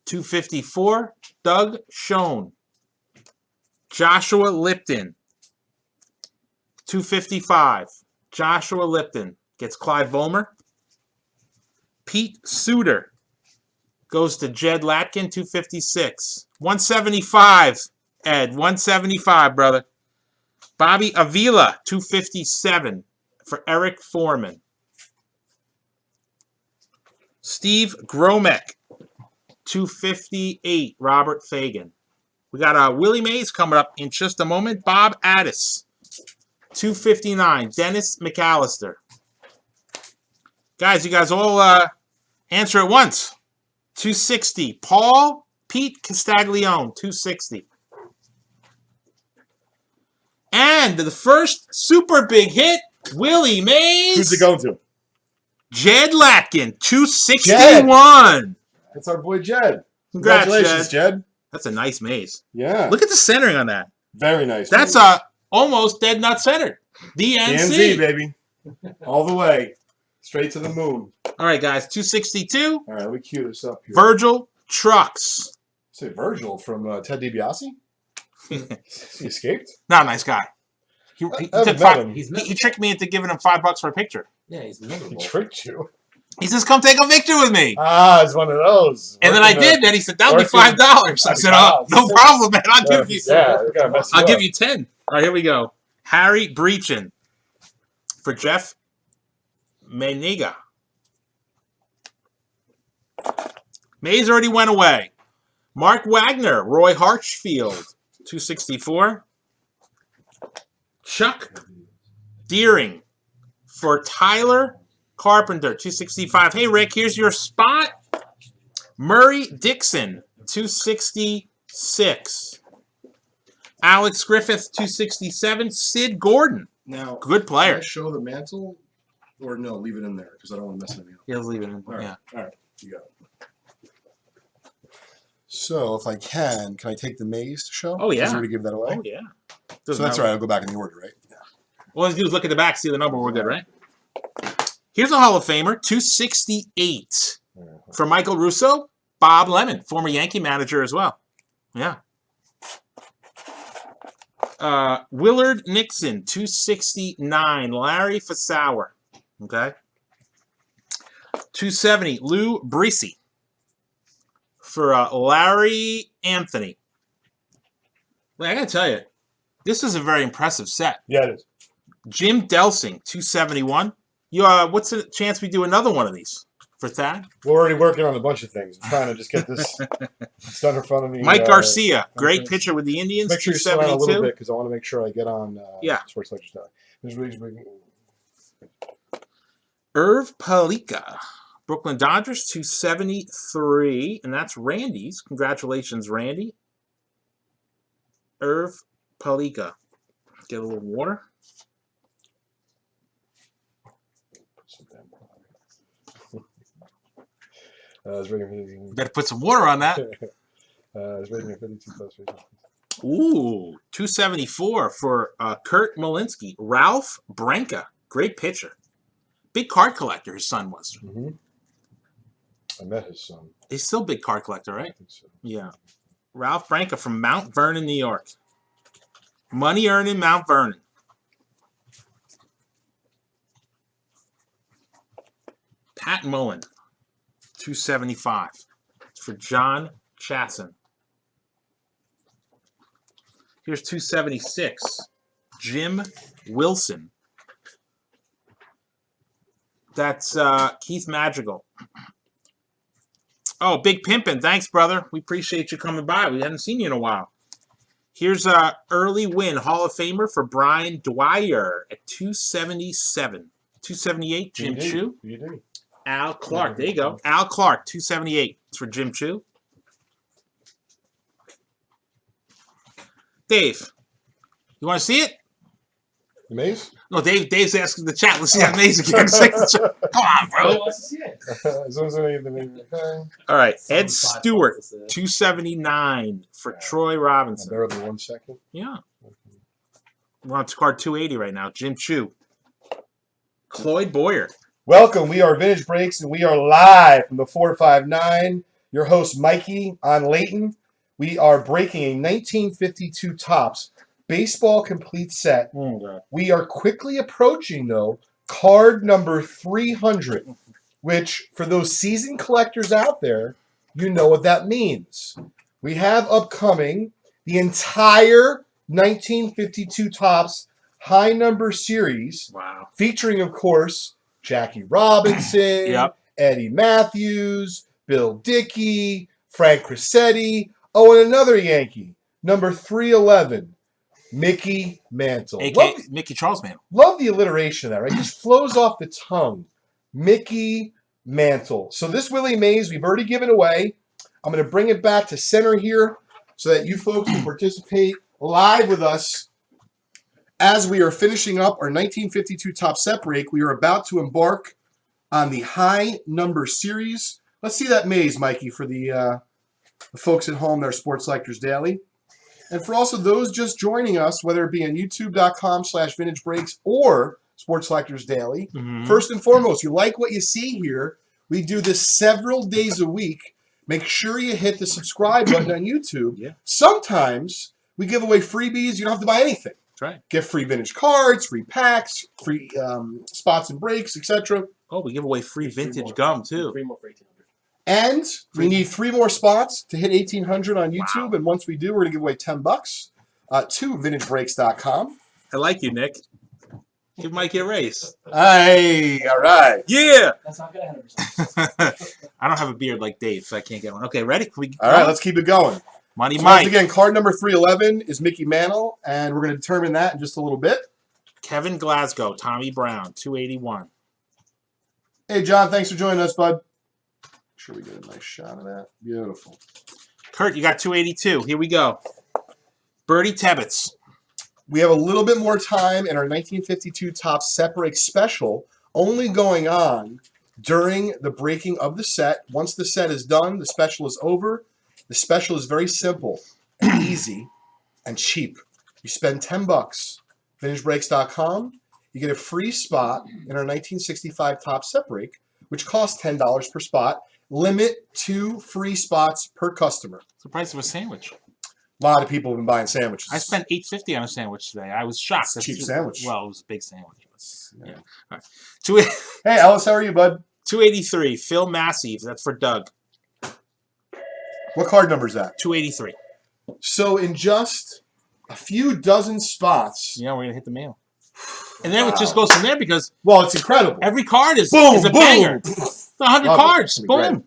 254, Doug Schoen. Joshua Lipton, 255. Joshua Lipton gets Clyde Vollmer. Pete Suter goes to Jed Latkin, 256. 175, Ed. 175, brother. Bobby Avila, 257 for Eric Foreman. Steve Gromek, 258, Robert Fagan. We got Willie Mays coming up in just a moment. Bob Addis, 259. Dennis McAllister. Guys, you guys all answer at once. 260. Pete Castaglione, 260. And the first super big hit, Willie Mays. Who's it going to? Jed Latkin, 261. That's our boy Jed. Congrats, Congratulations, Jed. That's a nice maze. Yeah. Look at the centering on that. Very nice. That's almost dead nut centered. DNC, baby. All the way. Straight to the moon. All right, guys. 262. All right, let me cue this up here. Virgil Trucks. Say Virgil from Ted DiBiase? He escaped? Not a nice guy. He I took haven't met him. he tricked me into giving him $5 for a picture. Yeah, he's He miserable. tricked you. He says, "Come take a picture with me." Ah, it's one of those. And then I did. Then he said, "That'll be $5." I said, "Oh, no problem, man. I'll give you. I'll give you 10." All right, here we go. Harry Breachin for Jeff Meniga. Mays already went away. Mark Wagner, Roy Harchfield, 264. Chuck Deering for Tyler Carpenter, 265. Hey, Rick, here's your spot. Murray Dixon, 266. Alex Griffith, 267. Sid Gordon, Now, good can player. I show the mantle? Or no, leave it in there because I don't want to mess anything up. Yeah, let's leave it in. All right. Yeah. All right. You got it. So, if I can I take the maze to show? Oh, yeah. Is there to give that away? Oh, yeah. So that's all right. I'll go back in the order, right? Yeah. All let's do is look at the back, see the number. We're good, right? Here's a Hall of Famer, 268 for Michael Russo. Bob Lemon, former Yankee manager as well. Yeah. Willard Nixon, 269. Larry Fasauer. Okay. 270. Lou Breesy for Larry Anthony. I got to tell you, this is a very impressive set. Yeah, it is. Jim Delsing, 271. What's the chance we do another one of these for Thad? We're already working on a bunch of things. I'm trying to just get this done in front of me. Mike Garcia, great pitcher with the Indians, Make sure you slow down a little 272. bit because I want to make sure I get on Sports Legends. Irv Palika, Brooklyn Dodgers, 273. And that's Randy's. Congratulations, Randy. Irv Palika. Get a little water. It's rating Better put some water on that. it's rating 52 plus rating. Ooh, 274 for Kurt Malinsky. Ralph Branca. Great pitcher. Big card collector, his son was. Mm-hmm. I met his son. He's still a big card collector, right? I think so. Yeah. Ralph Branca from Mount Vernon, New York. Money earning Mount Vernon. Pat Mullen, 275. It's for John Chasson. Here's 276. Jim Wilson. That's Keith Madrigal. Oh, Big Pimpin'. Thanks, brother. We appreciate you coming by. We haven't seen you in a while. Here's a early win Hall of Famer for Brian Dwyer at 277. 278, Jim Chu. Al Clark. There you go. Al Clark, 278. It's for Jim Chu. Dave, you want to see it? The maze? No, Dave's asking the chat. Let's see that maze again. Come on, Nobody bro. wants to see it. As long as I get the maze. Okay. All right. Ed Someone Stewart, thought it was 279 for Troy I Robinson. bear with me 1 second. Yeah. We're on card 280 right now. Jim Chu. Cloyd Boyer. Welcome. We are Vintage Breaks, and we are live from the 459. Your host, Mikey, on Layton. We are breaking a 1952 Topps baseball complete set. Oh, God. We are quickly approaching, though, card number 300, which, for those seasoned collectors out there, you know what that means. We have upcoming the entire 1952 Topps high number series, Wow. featuring, of course, Jackie Robinson, Yep. Eddie Matthews, Bill Dickey, Frank Crissetti, oh, and another Yankee, number 311, Mickey Mantle. A.K.A. Mickey Charles Mantle. Love the alliteration of that, right? Just flows off the tongue. Mickey Mantle. So this Willie Mays, we've already given away. I'm going to bring it back to center here so that you folks can participate live with us. As we are finishing up our 1952 Top Set break, we are about to embark on the high number series. Let's see that maze, Mikey, for the folks at home that are Sports Collectors Daily. And for also those just joining us, whether it be on youtube.com/Vintage Breaks or Sports Collectors Daily, first and foremost, you like what you see here, we do this several days a week. Make sure you hit the subscribe button on YouTube. Yeah. Sometimes we give away freebies. You don't have to buy anything. That's right. Get free vintage cards, free packs, free spots and breaks, etc. Oh, we give away free Three vintage more. gum, too. 3 more for 1800. And we need 3 more spots to hit 1,800 on YouTube. Wow. And once we do, we're going to give away $10 to vintagebreaks.com. I like you, Nick. Give Mikey a raise. Hey, all right. Yeah. That's not good 100%. I don't have a beard like Dave, so I can't get one. Okay, ready? Can we All right, let's keep it going. Money So Mike. once again, card number 311 is Mickey Mantle, and we're going to determine that in just a little bit. Kevin Glasgow, Tommy Brown, 281. Hey, John, thanks for joining us, bud. Make sure we get a nice shot of that. Beautiful. Kurt, you got 282. Here we go. Bertie Tebbets. We have a little bit more time in our 1952 Top Set Break special, only going on during the breaking of the set. Once the set is done, the special is over. The special is very simple and easy and cheap. You spend $10, vintagebreaks.com. You get a free spot in our 1965 Top Set Break, which costs $10 per spot. Limit 2 free spots per customer. It's the price of a sandwich. A lot of people have been buying sandwiches. I spent $8.50 on a sandwich today. I was shocked. It's a cheap sandwich. Well, it was a big sandwich. Yeah. All right. Hey, Ellis, how are you, bud? 283. Phil Massive. That's for Doug. What card number is that? 283. So in just a few dozen spots. Yeah, we're going to hit the mail. And then it just goes from there because Well, it's incredible. every card is Boom, a boom. banger. It's 100 Love it. cards. It's gonna be Boom.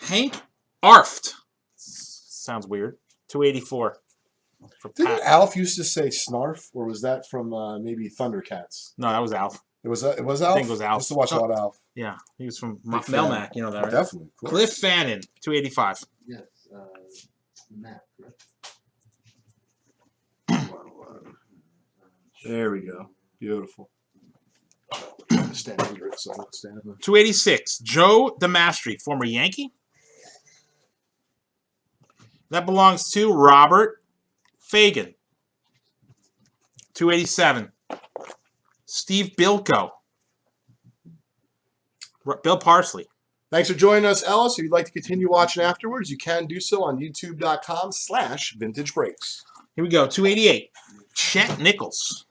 Hank Arft. Sounds weird. 284. For Didn't Pat. Alf used to say snarf, or was that from maybe Thundercats? No, that was Alf. It was Alf? I think it was Alf. I used to watch a lot of Alf. Yeah, he was from Big fan. Melmac. You know that, right? Definitely. Of course. Cliff Fannin, 285. Yes, Matt, correct? There we go. Beautiful. Stand under it, so I don't stand under it. 286. Joe DeMastri, former Yankee. That belongs to Robert Fagan. 287. Steve Bilko. Bill Parsley. Thanks for joining us, Ellis. If you'd like to continue watching afterwards, you can do so on youtube.com/vintagebreaks. Here we go. 288. Chet Nichols.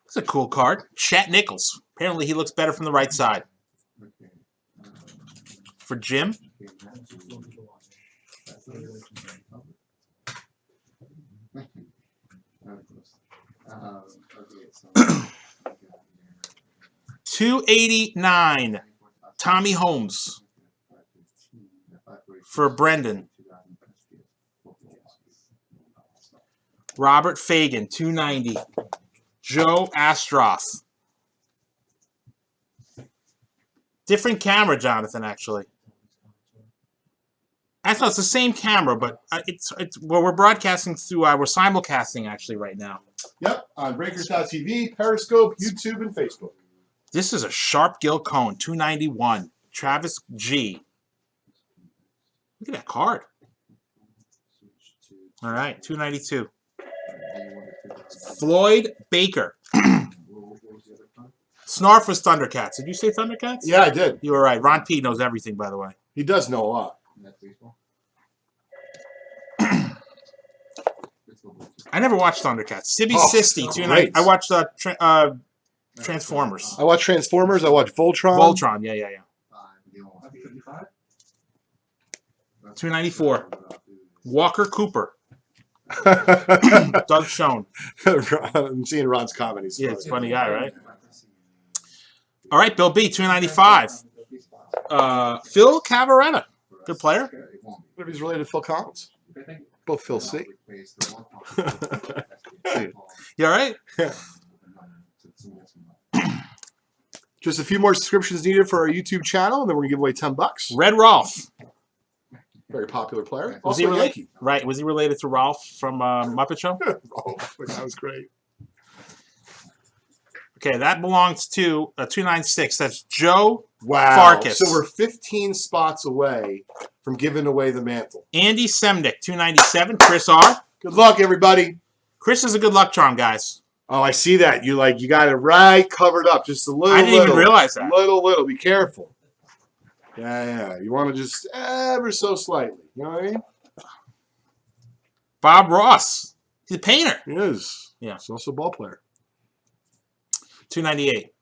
That's a cool card. Chet Nichols. Apparently he looks better from the right side. Okay. For Jim. Okay, Matt, that's okay, so 289. Tommy Holmes. For Brendan. Robert Fagan, 290. Joe Astroth. Different camera, Jonathan, actually. Actually, it's the same camera, but it's well, we're broadcasting through, we're simulcasting actually right now. Yep, on Breakers.tv, Periscope, YouTube, and Facebook. This is a Sharp Gill Cone, 291. Travis G. Look at that card. All right, 292. Floyd Baker. Snarf was Thundercats. Did you say Thundercats? Yeah, I did. You were right. Ron P knows everything, by the way. He does know a lot. I never watched Thundercats. Sibby Oh, Sisti, great. 290. I watched Transformers. I watch Transformers. I watch Voltron. Voltron, yeah. 55? 294. Walker Cooper. Doug Schoen. I'm seeing Ron's comedies. Yeah, it's a funny guy, right? All right, Bill B, 295. Phil Cavaretta. Good player. What if he's related to Phil Collins? Both Phil C. You all right? Just a few more subscriptions needed for our YouTube channel, and then we're gonna give away $10. Red Rolf. Very popular player. Was Also he a related? Yankee. Right. Was he related to Ralph from Muppet Show? Oh, that was great. Okay, that belongs to 296. That's Joe Wow. Farkas. So we're 15 spots away from giving away the mantle. Andy Semnick, 297. Chris R. Good luck, everybody. Chris is a good luck charm, guys. Oh, I see that. You got it right covered up, just a little. I didn't even realize that. Little. Be careful. Yeah. You want to just ever so slightly. You know what I mean? Bob Ross. He's a painter. He is. Yeah. He's also a ball player. 298.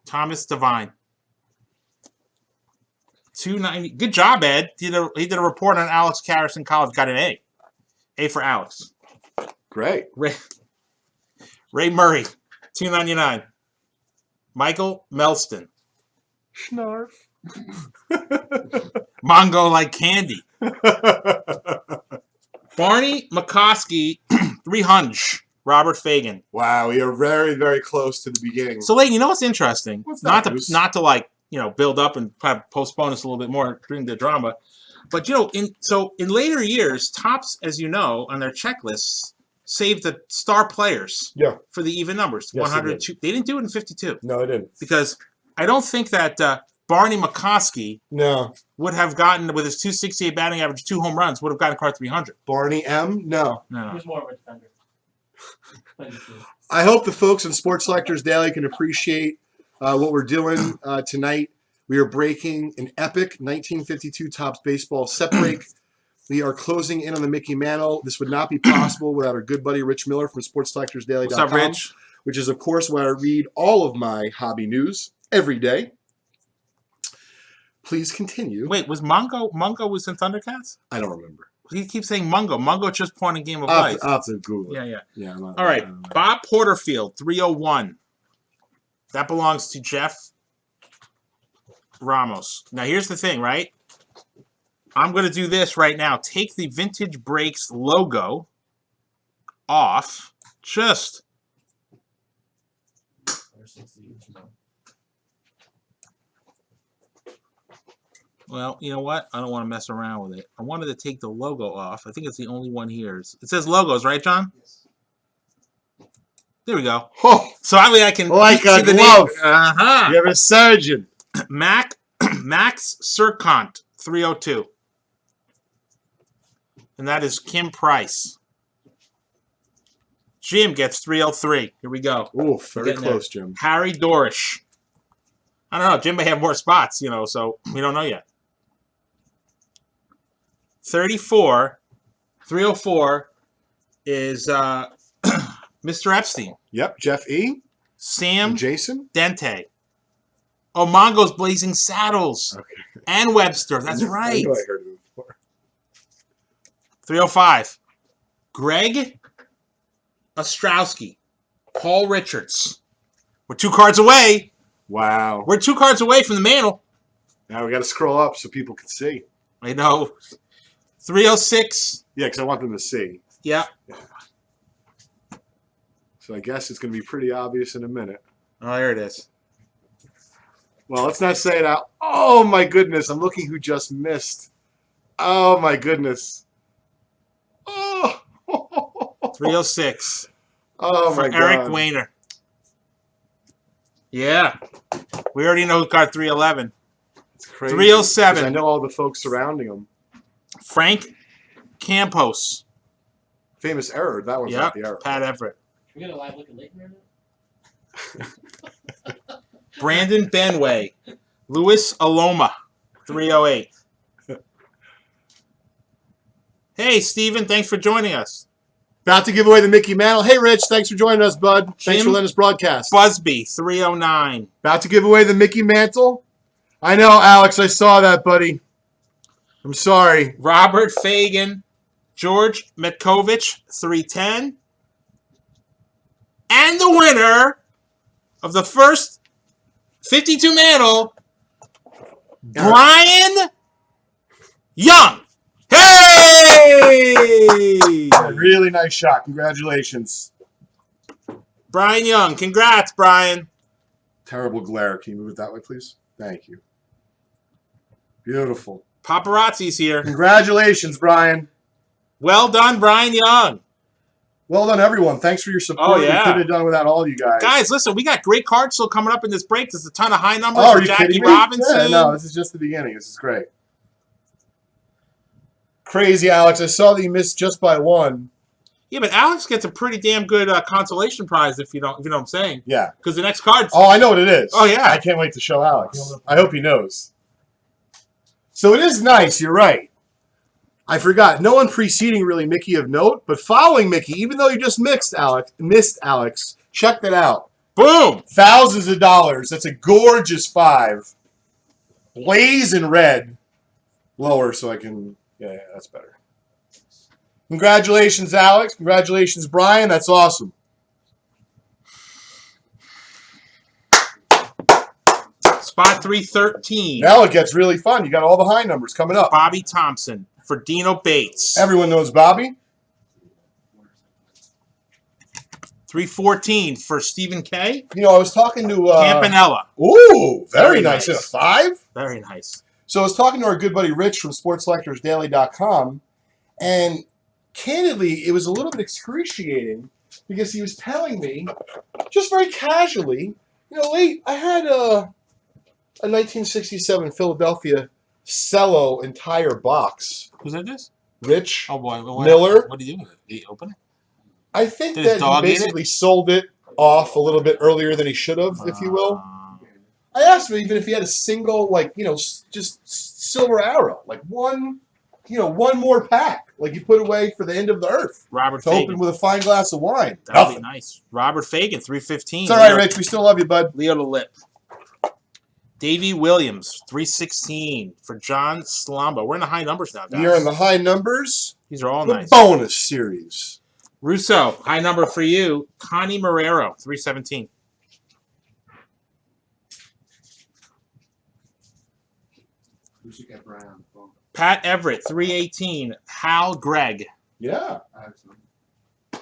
Thomas Devine. 290. Good job, Ed. He did a report on Alex Karras in college. Got an A. A for Alex. Great. Ray Murray. 299. Michael Melston. Schnarf. Mongo like candy. Barney McCoskey. 300. Robert Fagan. Wow, we are very, very close to the beginning. So, Layton, you know what's interesting? What's not that, to Bruce? not to like build up and kind of postpone us a little bit more during the drama, but in later years, Topps, as you know, on their checklists, saved the star players. Yeah. For the even numbers. Yes, 102. They didn't do it in 52 No, I didn't. because I don't think that Barney McCoskey No. would have gotten, with his 268 batting average, 2 home runs, would have gotten card 300. Barney M? No. No. Who's more of a defender? I hope the folks in Sports Selectors Daily can appreciate what we're doing tonight. We are breaking an epic 1952 Topps baseball set break. We are closing in on the Mickey Mantle. This would not be possible without our good buddy Rich Miller from SportsSelectorsDaily.com. What's up, Rich? Which is, of course, where I read all of my hobby news every day. Please continue. Wait, was Mungo was in Thundercats? I don't remember. He keeps saying Mungo. Mungo just point a game of I'll life. have to Google it. Yeah. Yeah. I'm not- All right, I don't know. Bob Porterfield, 301. That belongs to Jeff Ramos. Now, here's the thing, right? I'm going to do this right now. Take the Vintage Breaks logo off. Just Well, you know what? I don't want to mess around with it. I wanted to take the logo off. I think it's the only one here. It says logos, right, John? Yes. There we go. Oh, So that way I can like see a the glove. name. Uh-huh. you have a surgeon. Max Circont 302. And that is Kim Price. Jim gets 303. Here we go. Ooh, very Getting close, Jim. Harry Dorish. I don't know. Jim may have more spots, so we don't know yet. 34, 304 is Mr. Epstein. Yep, Jeff E. Sam And Jason. Dente. Oh, Mongo's Blazing Saddles. Okay. And Webster. That's I right. knew I heard of him before. 305. Greg Ostrowski. Paul Richards. We're 2 cards away. Wow. We're 2 cards away from the mantle. Now we got to scroll up so people can see. I know. 306. Yeah, because I want them to see. Yeah. So I guess it's going to be pretty obvious in a minute. Oh, there it is. Well, let's not say it out. Oh, my goodness. I'm looking who just missed. Oh, my goodness. Oh, 306. oh For my God. Eric Wayner. Yeah. We already know who card 311. It's crazy. 307. 'Cause I know all the folks surrounding him. Frank Campos. Famous error. That one's Yeah. not the error. Pat Everett. We got a live look at Leighton right now? Brandon Benway. Louis Aloma. 308. Hey, Steven. Thanks for joining us. About to give away the Mickey Mantle. Hey, Rich. Thanks for joining us, bud. Thanks for Jim letting us broadcast. Busby. 309. About to give away the Mickey Mantle. I know, Alex. I saw that, buddy. I'm sorry. Robert Fagan. George Metkovich. 310. And the winner of the first 52 mantle, Brian Young. Hey! A really nice shot. Congratulations. Brian Young. Congrats, Brian. Terrible glare. Can you move it that way, please? Thank you. Beautiful. Paparazzi's here. Congratulations, Brian. Well done, Brian Young. Well done, everyone. Thanks for your support. Oh, yeah. We couldn't have done it without all you guys. Guys, listen, we got great cards still coming up in this break. There's a ton of high numbers Oh, for are you Jackie kidding me? Robinson. Yeah, no, this is just the beginning. This is great. Crazy, Alex. I saw that you missed just by one. Yeah, but Alex gets a pretty damn good consolation prize if you know what I'm saying. Yeah. Because the next card's Oh, I know what it is. Oh, yeah. I can't wait to show Alex. I hope he knows. So it is nice. You're right. I forgot. No one preceding really Mickey of note, but following Mickey, even though you just missed Alex, check that out. boom. Thousands of dollars. That's a gorgeous 5. Blazing red. Lower so I can... Yeah, that's better. Congratulations, Alex. Congratulations, Brian. That's awesome. Spot 313. Now it gets really fun. You got all the high numbers coming up. Bobby Thompson for Dino Bates. Everyone knows Bobby. 314 for Stephen K. You know, I was talking to... Campanella. Ooh, very Very nice. nice. In a 5? Very nice. So I was talking to our good buddy Rich from SportsSelectorsDaily.com, and candidly, it was a little bit excruciating because he was telling me, just very casually, I had a 1967 Philadelphia Cello entire box. Who's that this? Rich Oh, boy. Miller. What did you do with it? Did he open it? I think Did his that dog he eat it? basically sold it off a little bit earlier than he should have, if you will. I asked him even if he had a single, just silver arrow, one more pack, like you put away for the end of the earth, Robert to open Fagan. with a fine glass of wine. That would be Nothing. nice. Robert Fagan, 315. It's all right, Rich. We still love you, bud. Leo to Lip. Davey Williams, 316 for John Slamba. We're in the high numbers now, guys. We are in the high numbers. These are all The nice. bonus series. Russo, high number for you. Connie Marrero, 317. We should get Brian on the phone. Pat Everett, 318. Hal Gregg. Yeah. I have some. Is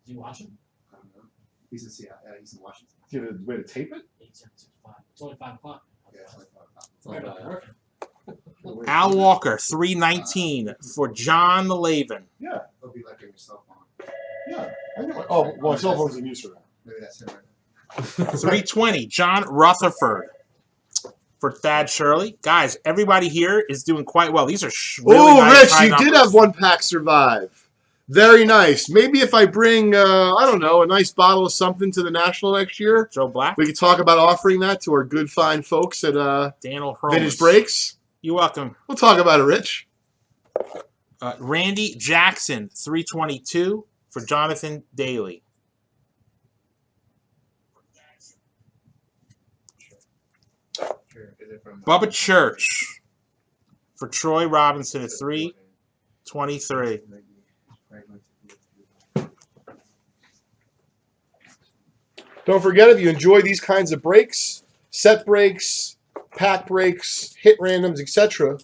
he watching? I don't know. He's in Seattle. He's in Washington. Do you have a way to tape it? 8765. It's only 5 o'clock. Yeah, it's like, It's only about working. Al Walker, 319 for John Lavin. Yeah. It'll be like on your cell phone. Yeah. I know. Oh, well, cell phones in use for that. Maybe that's it right 320, John Rutherford for Thad Shirley. Guys, everybody here is doing quite well. These are really Oh, nice Rich, high you numbers. did have one pack survive. Very nice. Maybe if I bring, I don't know, a nice bottle of something to the National next year, Joe Black, we could talk about offering that to our good, fine folks at Daniel Vintage Hurlis. Breaks. You're welcome. We'll talk about it, Rich. Randy Jackson, 322 for Jonathan Daly. Sure. Is it from Bubba Church for Troy Robinson at 323. Don't forget, if you enjoy these kinds of breaks, set breaks, pack breaks, hit randoms, etc.,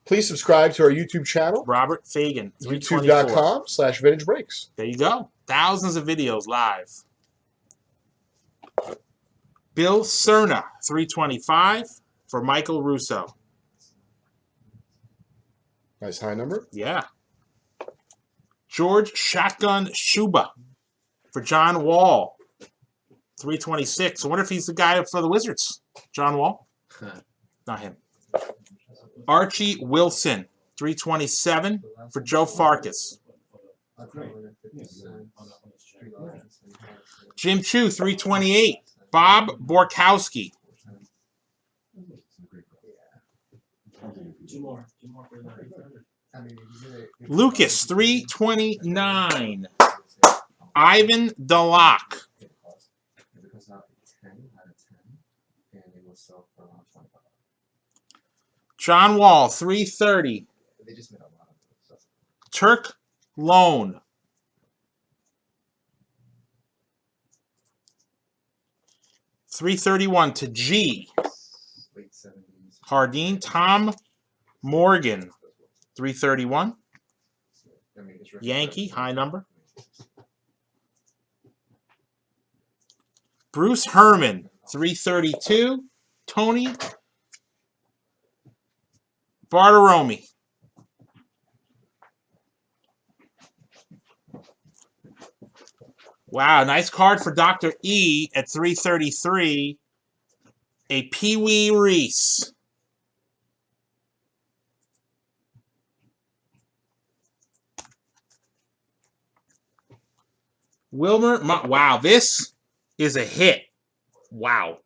please subscribe to our YouTube channel, Robert Fagan, 324. youtube.com/vintage breaks. There you go. Thousands of videos live. Bill Cerna, 325 for Michael Russo. Nice high number. Yeah. George Shotgun Shuba for John Wall, 326. I wonder if he's the guy for the Wizards. John Wall? Not him. Archie Wilson, 327 for Joe Farkas. Jim Chu, 328. Bob Borkowski. Two more for the 800. Lucas, 329. Ivan Delac. John Wall, 330. They just made a lot of stuff. Turk Lone. $331 to G. Late 70s. Hardin. Tom Morgan, 331. Yankee, high number. Bruce Herman, 332. Tony Bartiromi. Wow, nice card for Dr. E at 333. A Pee Wee Reese. Wilmer, wow, this is a hit. Wow.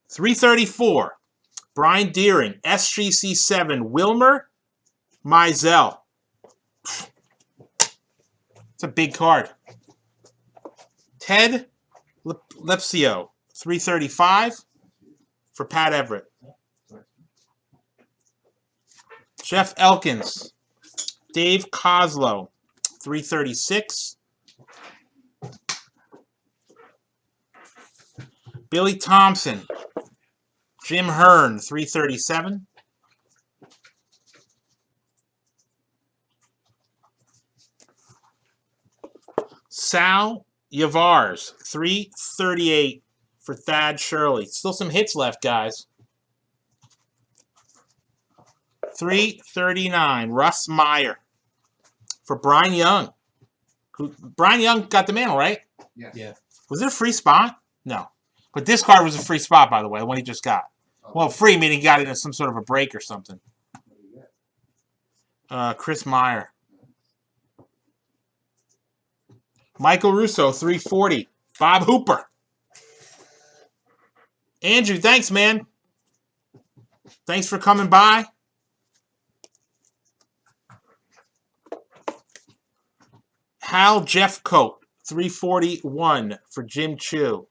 334. Brian Deering, SGC 7. Wilmer Mizell. It's a big card. Ted Lepsio, 335 for Pat Everett. Jeff Elkins, Dave Coslow, 336. Billy Thompson, Jim Hearn, 337. Sal Yavars, 338 for Thad Shirley. Still some hits left, guys. 339, Russ Meyer for Brian Young. Brian Young got the mantle, right? Yeah. Was it a free spot? No. But this card was a free spot, by the way, the one he just got. Well, free meaning he got it in some sort of a break or something. Chris Meyer. Michael Russo, 340. Bob Hooper. Andrew, thanks, man. Thanks for coming by. Hal Jeffcoat, 341 for Jim Chu.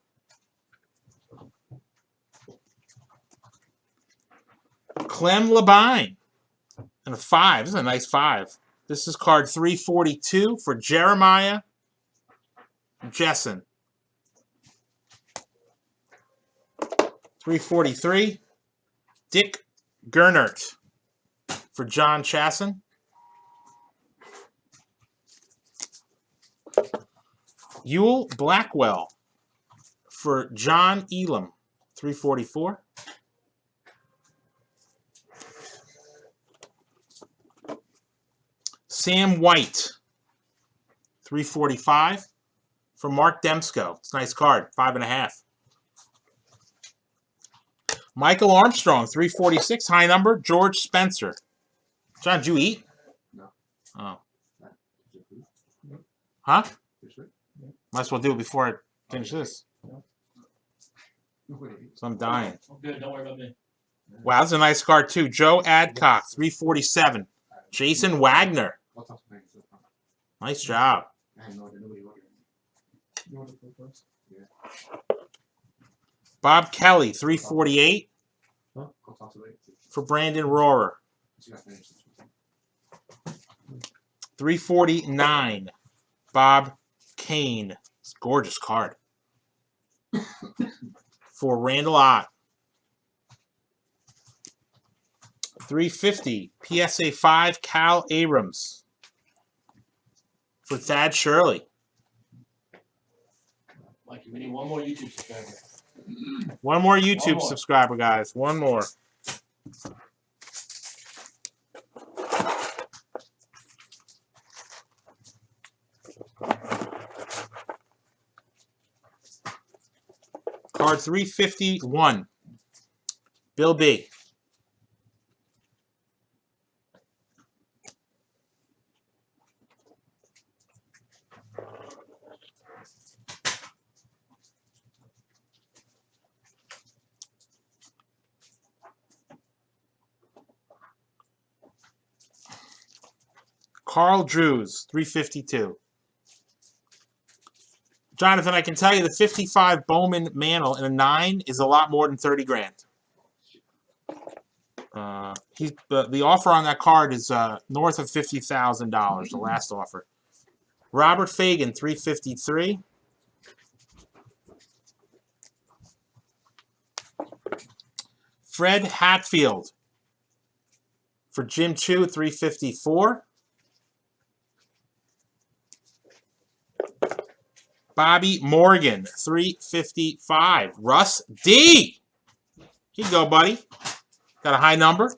Clem Labine. And a 5. This is a nice 5. This is card 342 for Jeremiah Jessen. 343. Dick Gernert for John Chasson. Ewell Blackwell for John Elam. 344. Sam White, 345. For Mark Demsko. It's a nice card, 5.5. Michael Armstrong, 346. High number, George Spencer. John, did you eat? No. Oh. Is it food? Huh? Fish food? Might as well do it before I finish this. No, what do you eat? So I'm dying. I'm good. Don't worry about me. Wow, that's a nice card, too. Joe Adcock, 347. Jason Wagner. I'll toss the things. Nice job. I have no idea. Nobody ordered. You want to go first? Yeah. Bob Kelly, 348. Huh? I'll toss it later. For Brandon Rohrer. You gotta finish this one. 349. Bob Kane. It's a gorgeous card. For Randall Ott. 350. PSA 5. Cal Abrams. For Thad Shirley. Mikey, we need one more YouTube subscriber. One more YouTube more. subscriber, guys. One more. Card 351. Bill B. Carl Drews, 352. Jonathan, I can tell you the 55 Bowman Mantle in a 9 is a lot more than 30 grand. The offer on that card is north of $50,000, the last offer. Robert Fagan, 353. Fred Hatfield for Jim Chu, 354. Bobby Morgan, 355. Russ D. Here you go, buddy. Got a high number.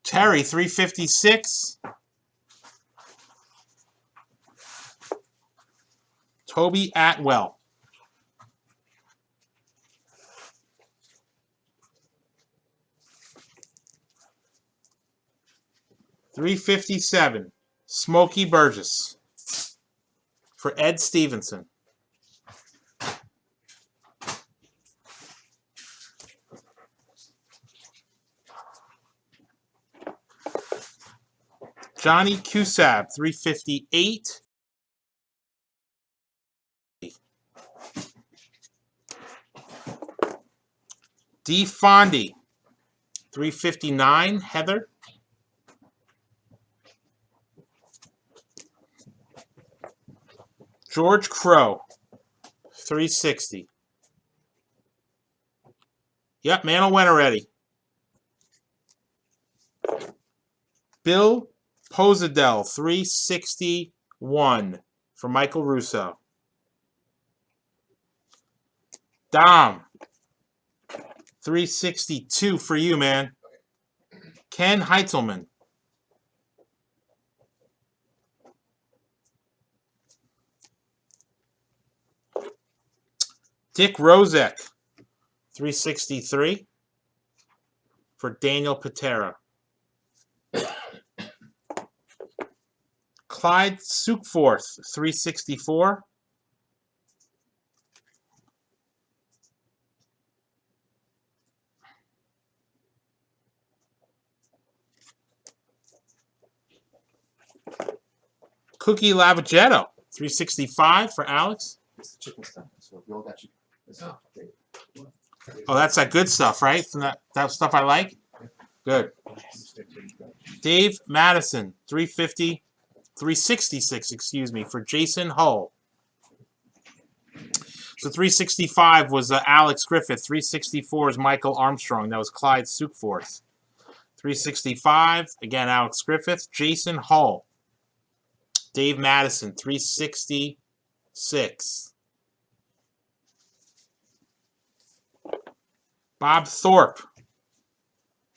Terry, 356. Toby Atwell. $357. Smokey Burgess. For Ed Stevenson. Johnny Cusab, 358. D. Fondy, 359. Heather. George Crow, 360. Yep, Mantle went already. Bill Posadel, 361 for Michael Russo. Dom, 362 for you, man. Ken Heitzelman. Dick Rozek, 363 for Daniel Patera. Clyde Sukforth, 364. Cookie Lavagetto, 365 for Alex. It's the chicken stuff. So roll that chicken. Oh, that's that good stuff, right? From that stuff I like? Good. Dave Madison, 366, excuse me, for Jason Hull. So 365 was Alex Griffith. 364 is Michael Armstrong. That was Clyde Sukforth. 365, again, Alex Griffith. Jason Hull. Dave Madison, 366. Bob Thorpe,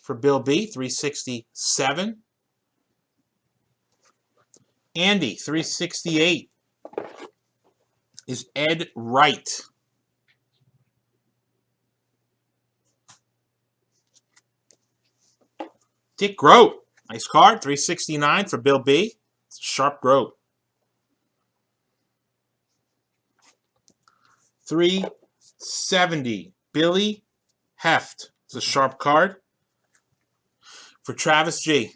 for Bill B, 367. Andy, 368 is Ed Wright. Dick Grote, nice card, 369 for Bill B. It's a sharp Grote. 370, Billy Heft. It's a sharp card for Travis G.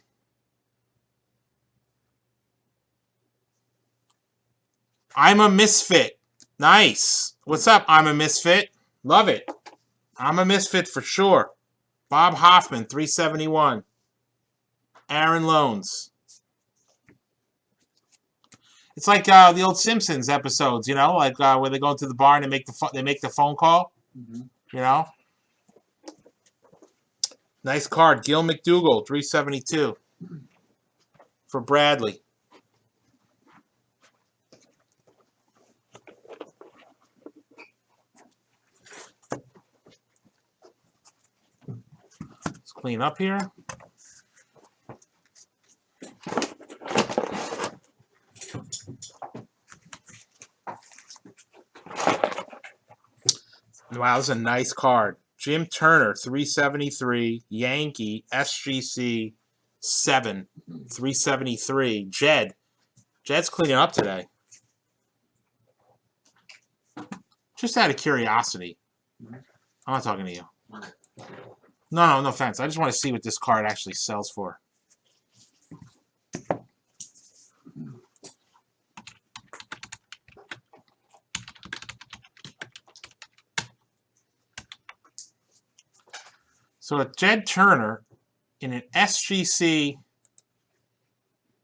I'm a Misfit. Nice. What's up, I'm a Misfit? Love it. I'm a Misfit for sure. Bob Hoffman, 371. Aaron Loans. It's like the old Simpsons episodes, you know, like where they go into the barn and make the phone call. Mm-hmm. You know. Nice card, Gil McDougall, 372 for Bradley. Let's clean up here. Wow, this is a nice card. Jim Turner, 373. Yankee, SGC, 7. 373. Jed's cleaning up today. Just out of curiosity. I'm not talking to you. No offense. I just want to see what this card actually sells for. So a Jed Turner in an SGC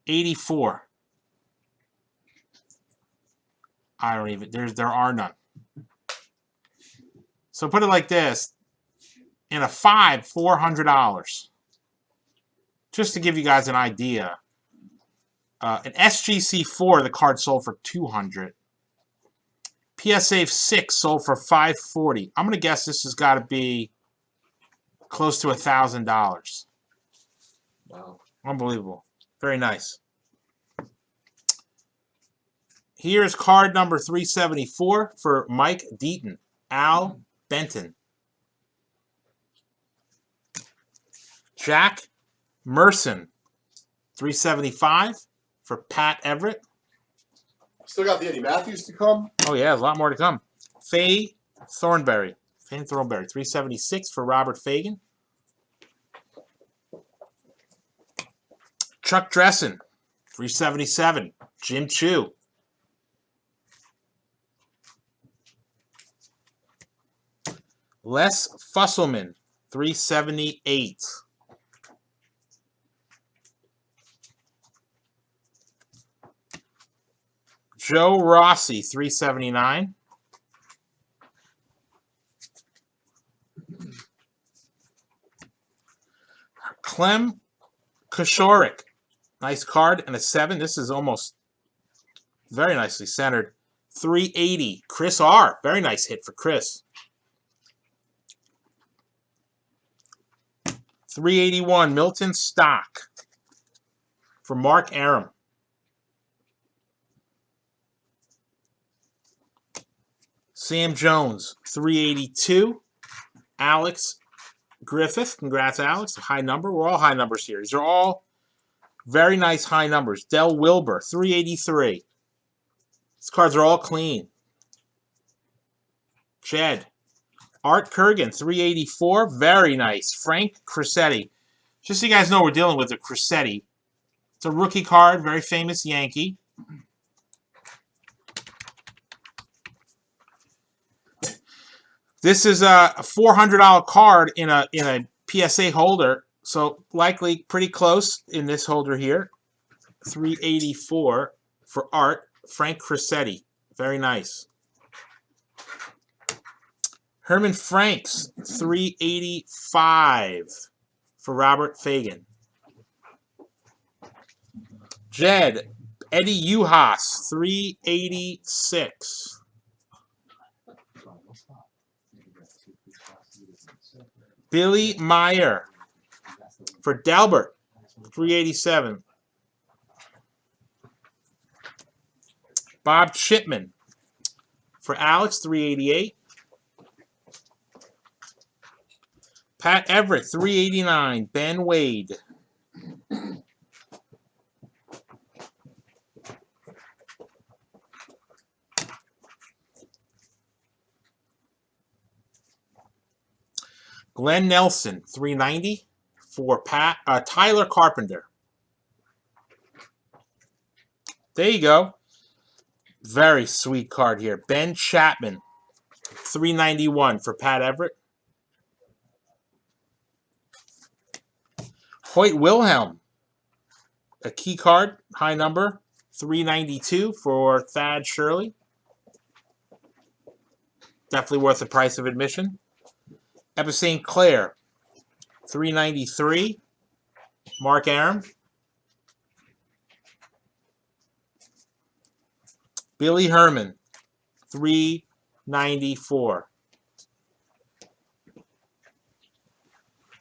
84. I don't even, there are none. So put it like this. In a 5, $400. Just to give you guys an idea. An SGC 4, the card sold for $200. PSA 6 sold for $540. I'm going to guess this has got to be close to $1,000. Wow. Unbelievable. Very nice. Here's card number 374 for Mike Deaton. Al Benton. Jack Merson. 375 for Pat Everett. Still got the Eddie Matthews to come. Oh, yeah, there's a lot more to come. Faye Thornberry. 376 for Robert Fagan. Chuck Dressen. 377. Jim Chu. Les Fusselman. 378. Joe Rossi, 379. Clem Koshorik. Nice card and a 7. This is almost very nicely centered. 380. Chris R. Very nice hit for Chris. 381. Milton Stock for Mark Aram. Sam Jones, 382. Alex Griffith. Congrats, Alex. A high number. We're all high numbers here. These are all very nice high numbers. Del Wilbur, 383. These cards are all clean. Jed. Art Kurgan, 384. Very nice. Frank Crissetti. Just so you guys know, we're dealing with a Crissetti. It's a rookie card. Very famous Yankee. This is a $400 card in a PSA holder, so likely pretty close in this holder here. 384 for Art. Frank Crissetti. Very nice. Herman Franks, 385 for Robert Fagan. Jed, Eddie Uhas, 386. Billy Meyer, For Delbert, 387. Bob Chipman. For Alex, 388. Pat Everett, 389. Ben Wade. Glenn Nelson, 390. For Tyler Carpenter. There you go. Very sweet card here. Ben Chapman, 391 for Pat Everett. Hoyt Wilhelm, a key card, high number, 392 for Thad Shirley. Definitely worth the price of admission. Ebba St. Clair, 393. Mark Aram. Billy Herman, 394.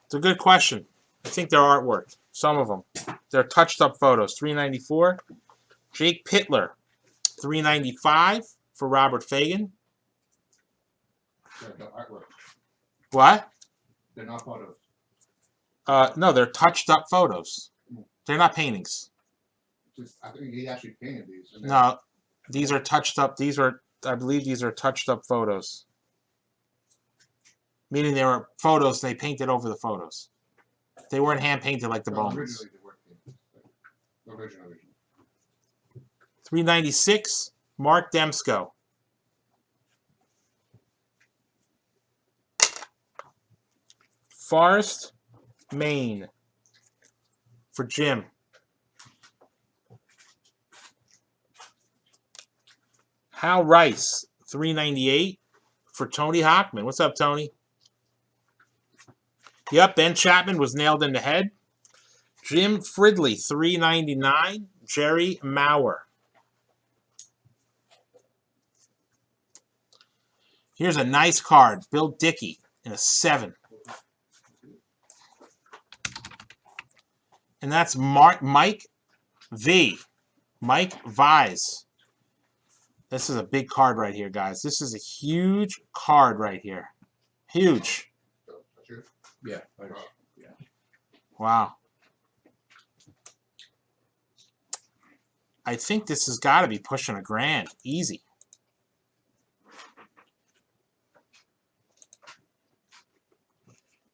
It's a good question. I think they're artwork. Some of them. They're touched up photos. 394. Jake Pittler, 395 for Robert Fagan. The artwork. What? They're not photos. No, they're touched up photos. They're not paintings. I think he actually painted these. No, these are touched up. I believe these are touched up photos. Meaning they were photos, they painted over the photos. They weren't hand painted like the Bowmans. Originally they were painted. Original. 396, Mark Demsko. Forest, Maine. For Jim. Hal Rice, 398 for Tony Hockman. What's up, Tony? Yep, Ben Chapman was nailed in the head. Jim Fridley, 399. Jerry Maurer. Here's a nice card. Bill Dickey in a 7. And that's Mike V. Mike Vise. This is a big card right here, guys. This is a huge card right here. Huge. Yeah. Wow. I think this has got to be pushing $1,000. Easy.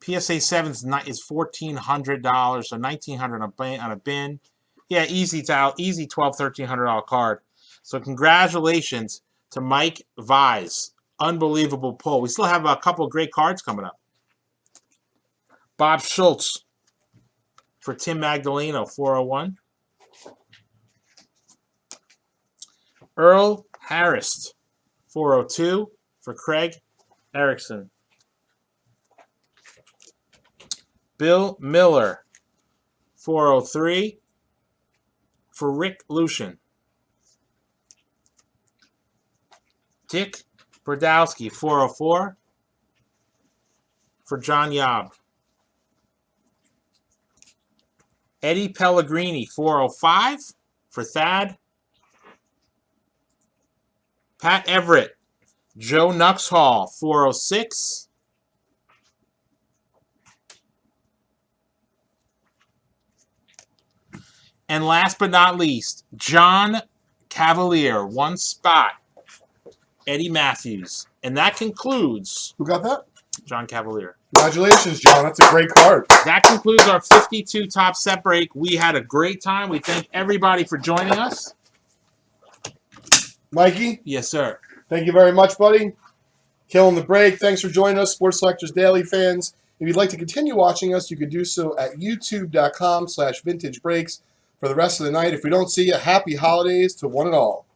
PSA 7 is $1,400, so $1,900 on a bin. Yeah, easy $1,200, $1,300 card. So congratulations to Mike Vise. Unbelievable pull. We still have a couple of great cards coming up. Bob Schultz for Tim Magdaleno, 401. Earl Harris, 402 for Craig Erickson. Bill Miller, 403 for Rick Lucian. Dick Brodowski, 404 for John Yob. Eddie Pellegrini, 405 for Thad. Pat Everett, Joe Nuxhall, 406. And last but not least, John Cavalier, 1 spot. Eddie Matthews. And that concludes Who got that? John Cavalier. Congratulations, John. That's a great card. That concludes our 52 top set break. We had a great time. We thank everybody for joining us. Mikey, Yes, sir. thank you very much, buddy. Killing the break. Thanks for joining us, Sports Selectors Daily fans. If you'd like to continue watching us, you can do so at youtube.com/vintagebreaks for the rest of the night. If we don't see you, happy holidays to one and all.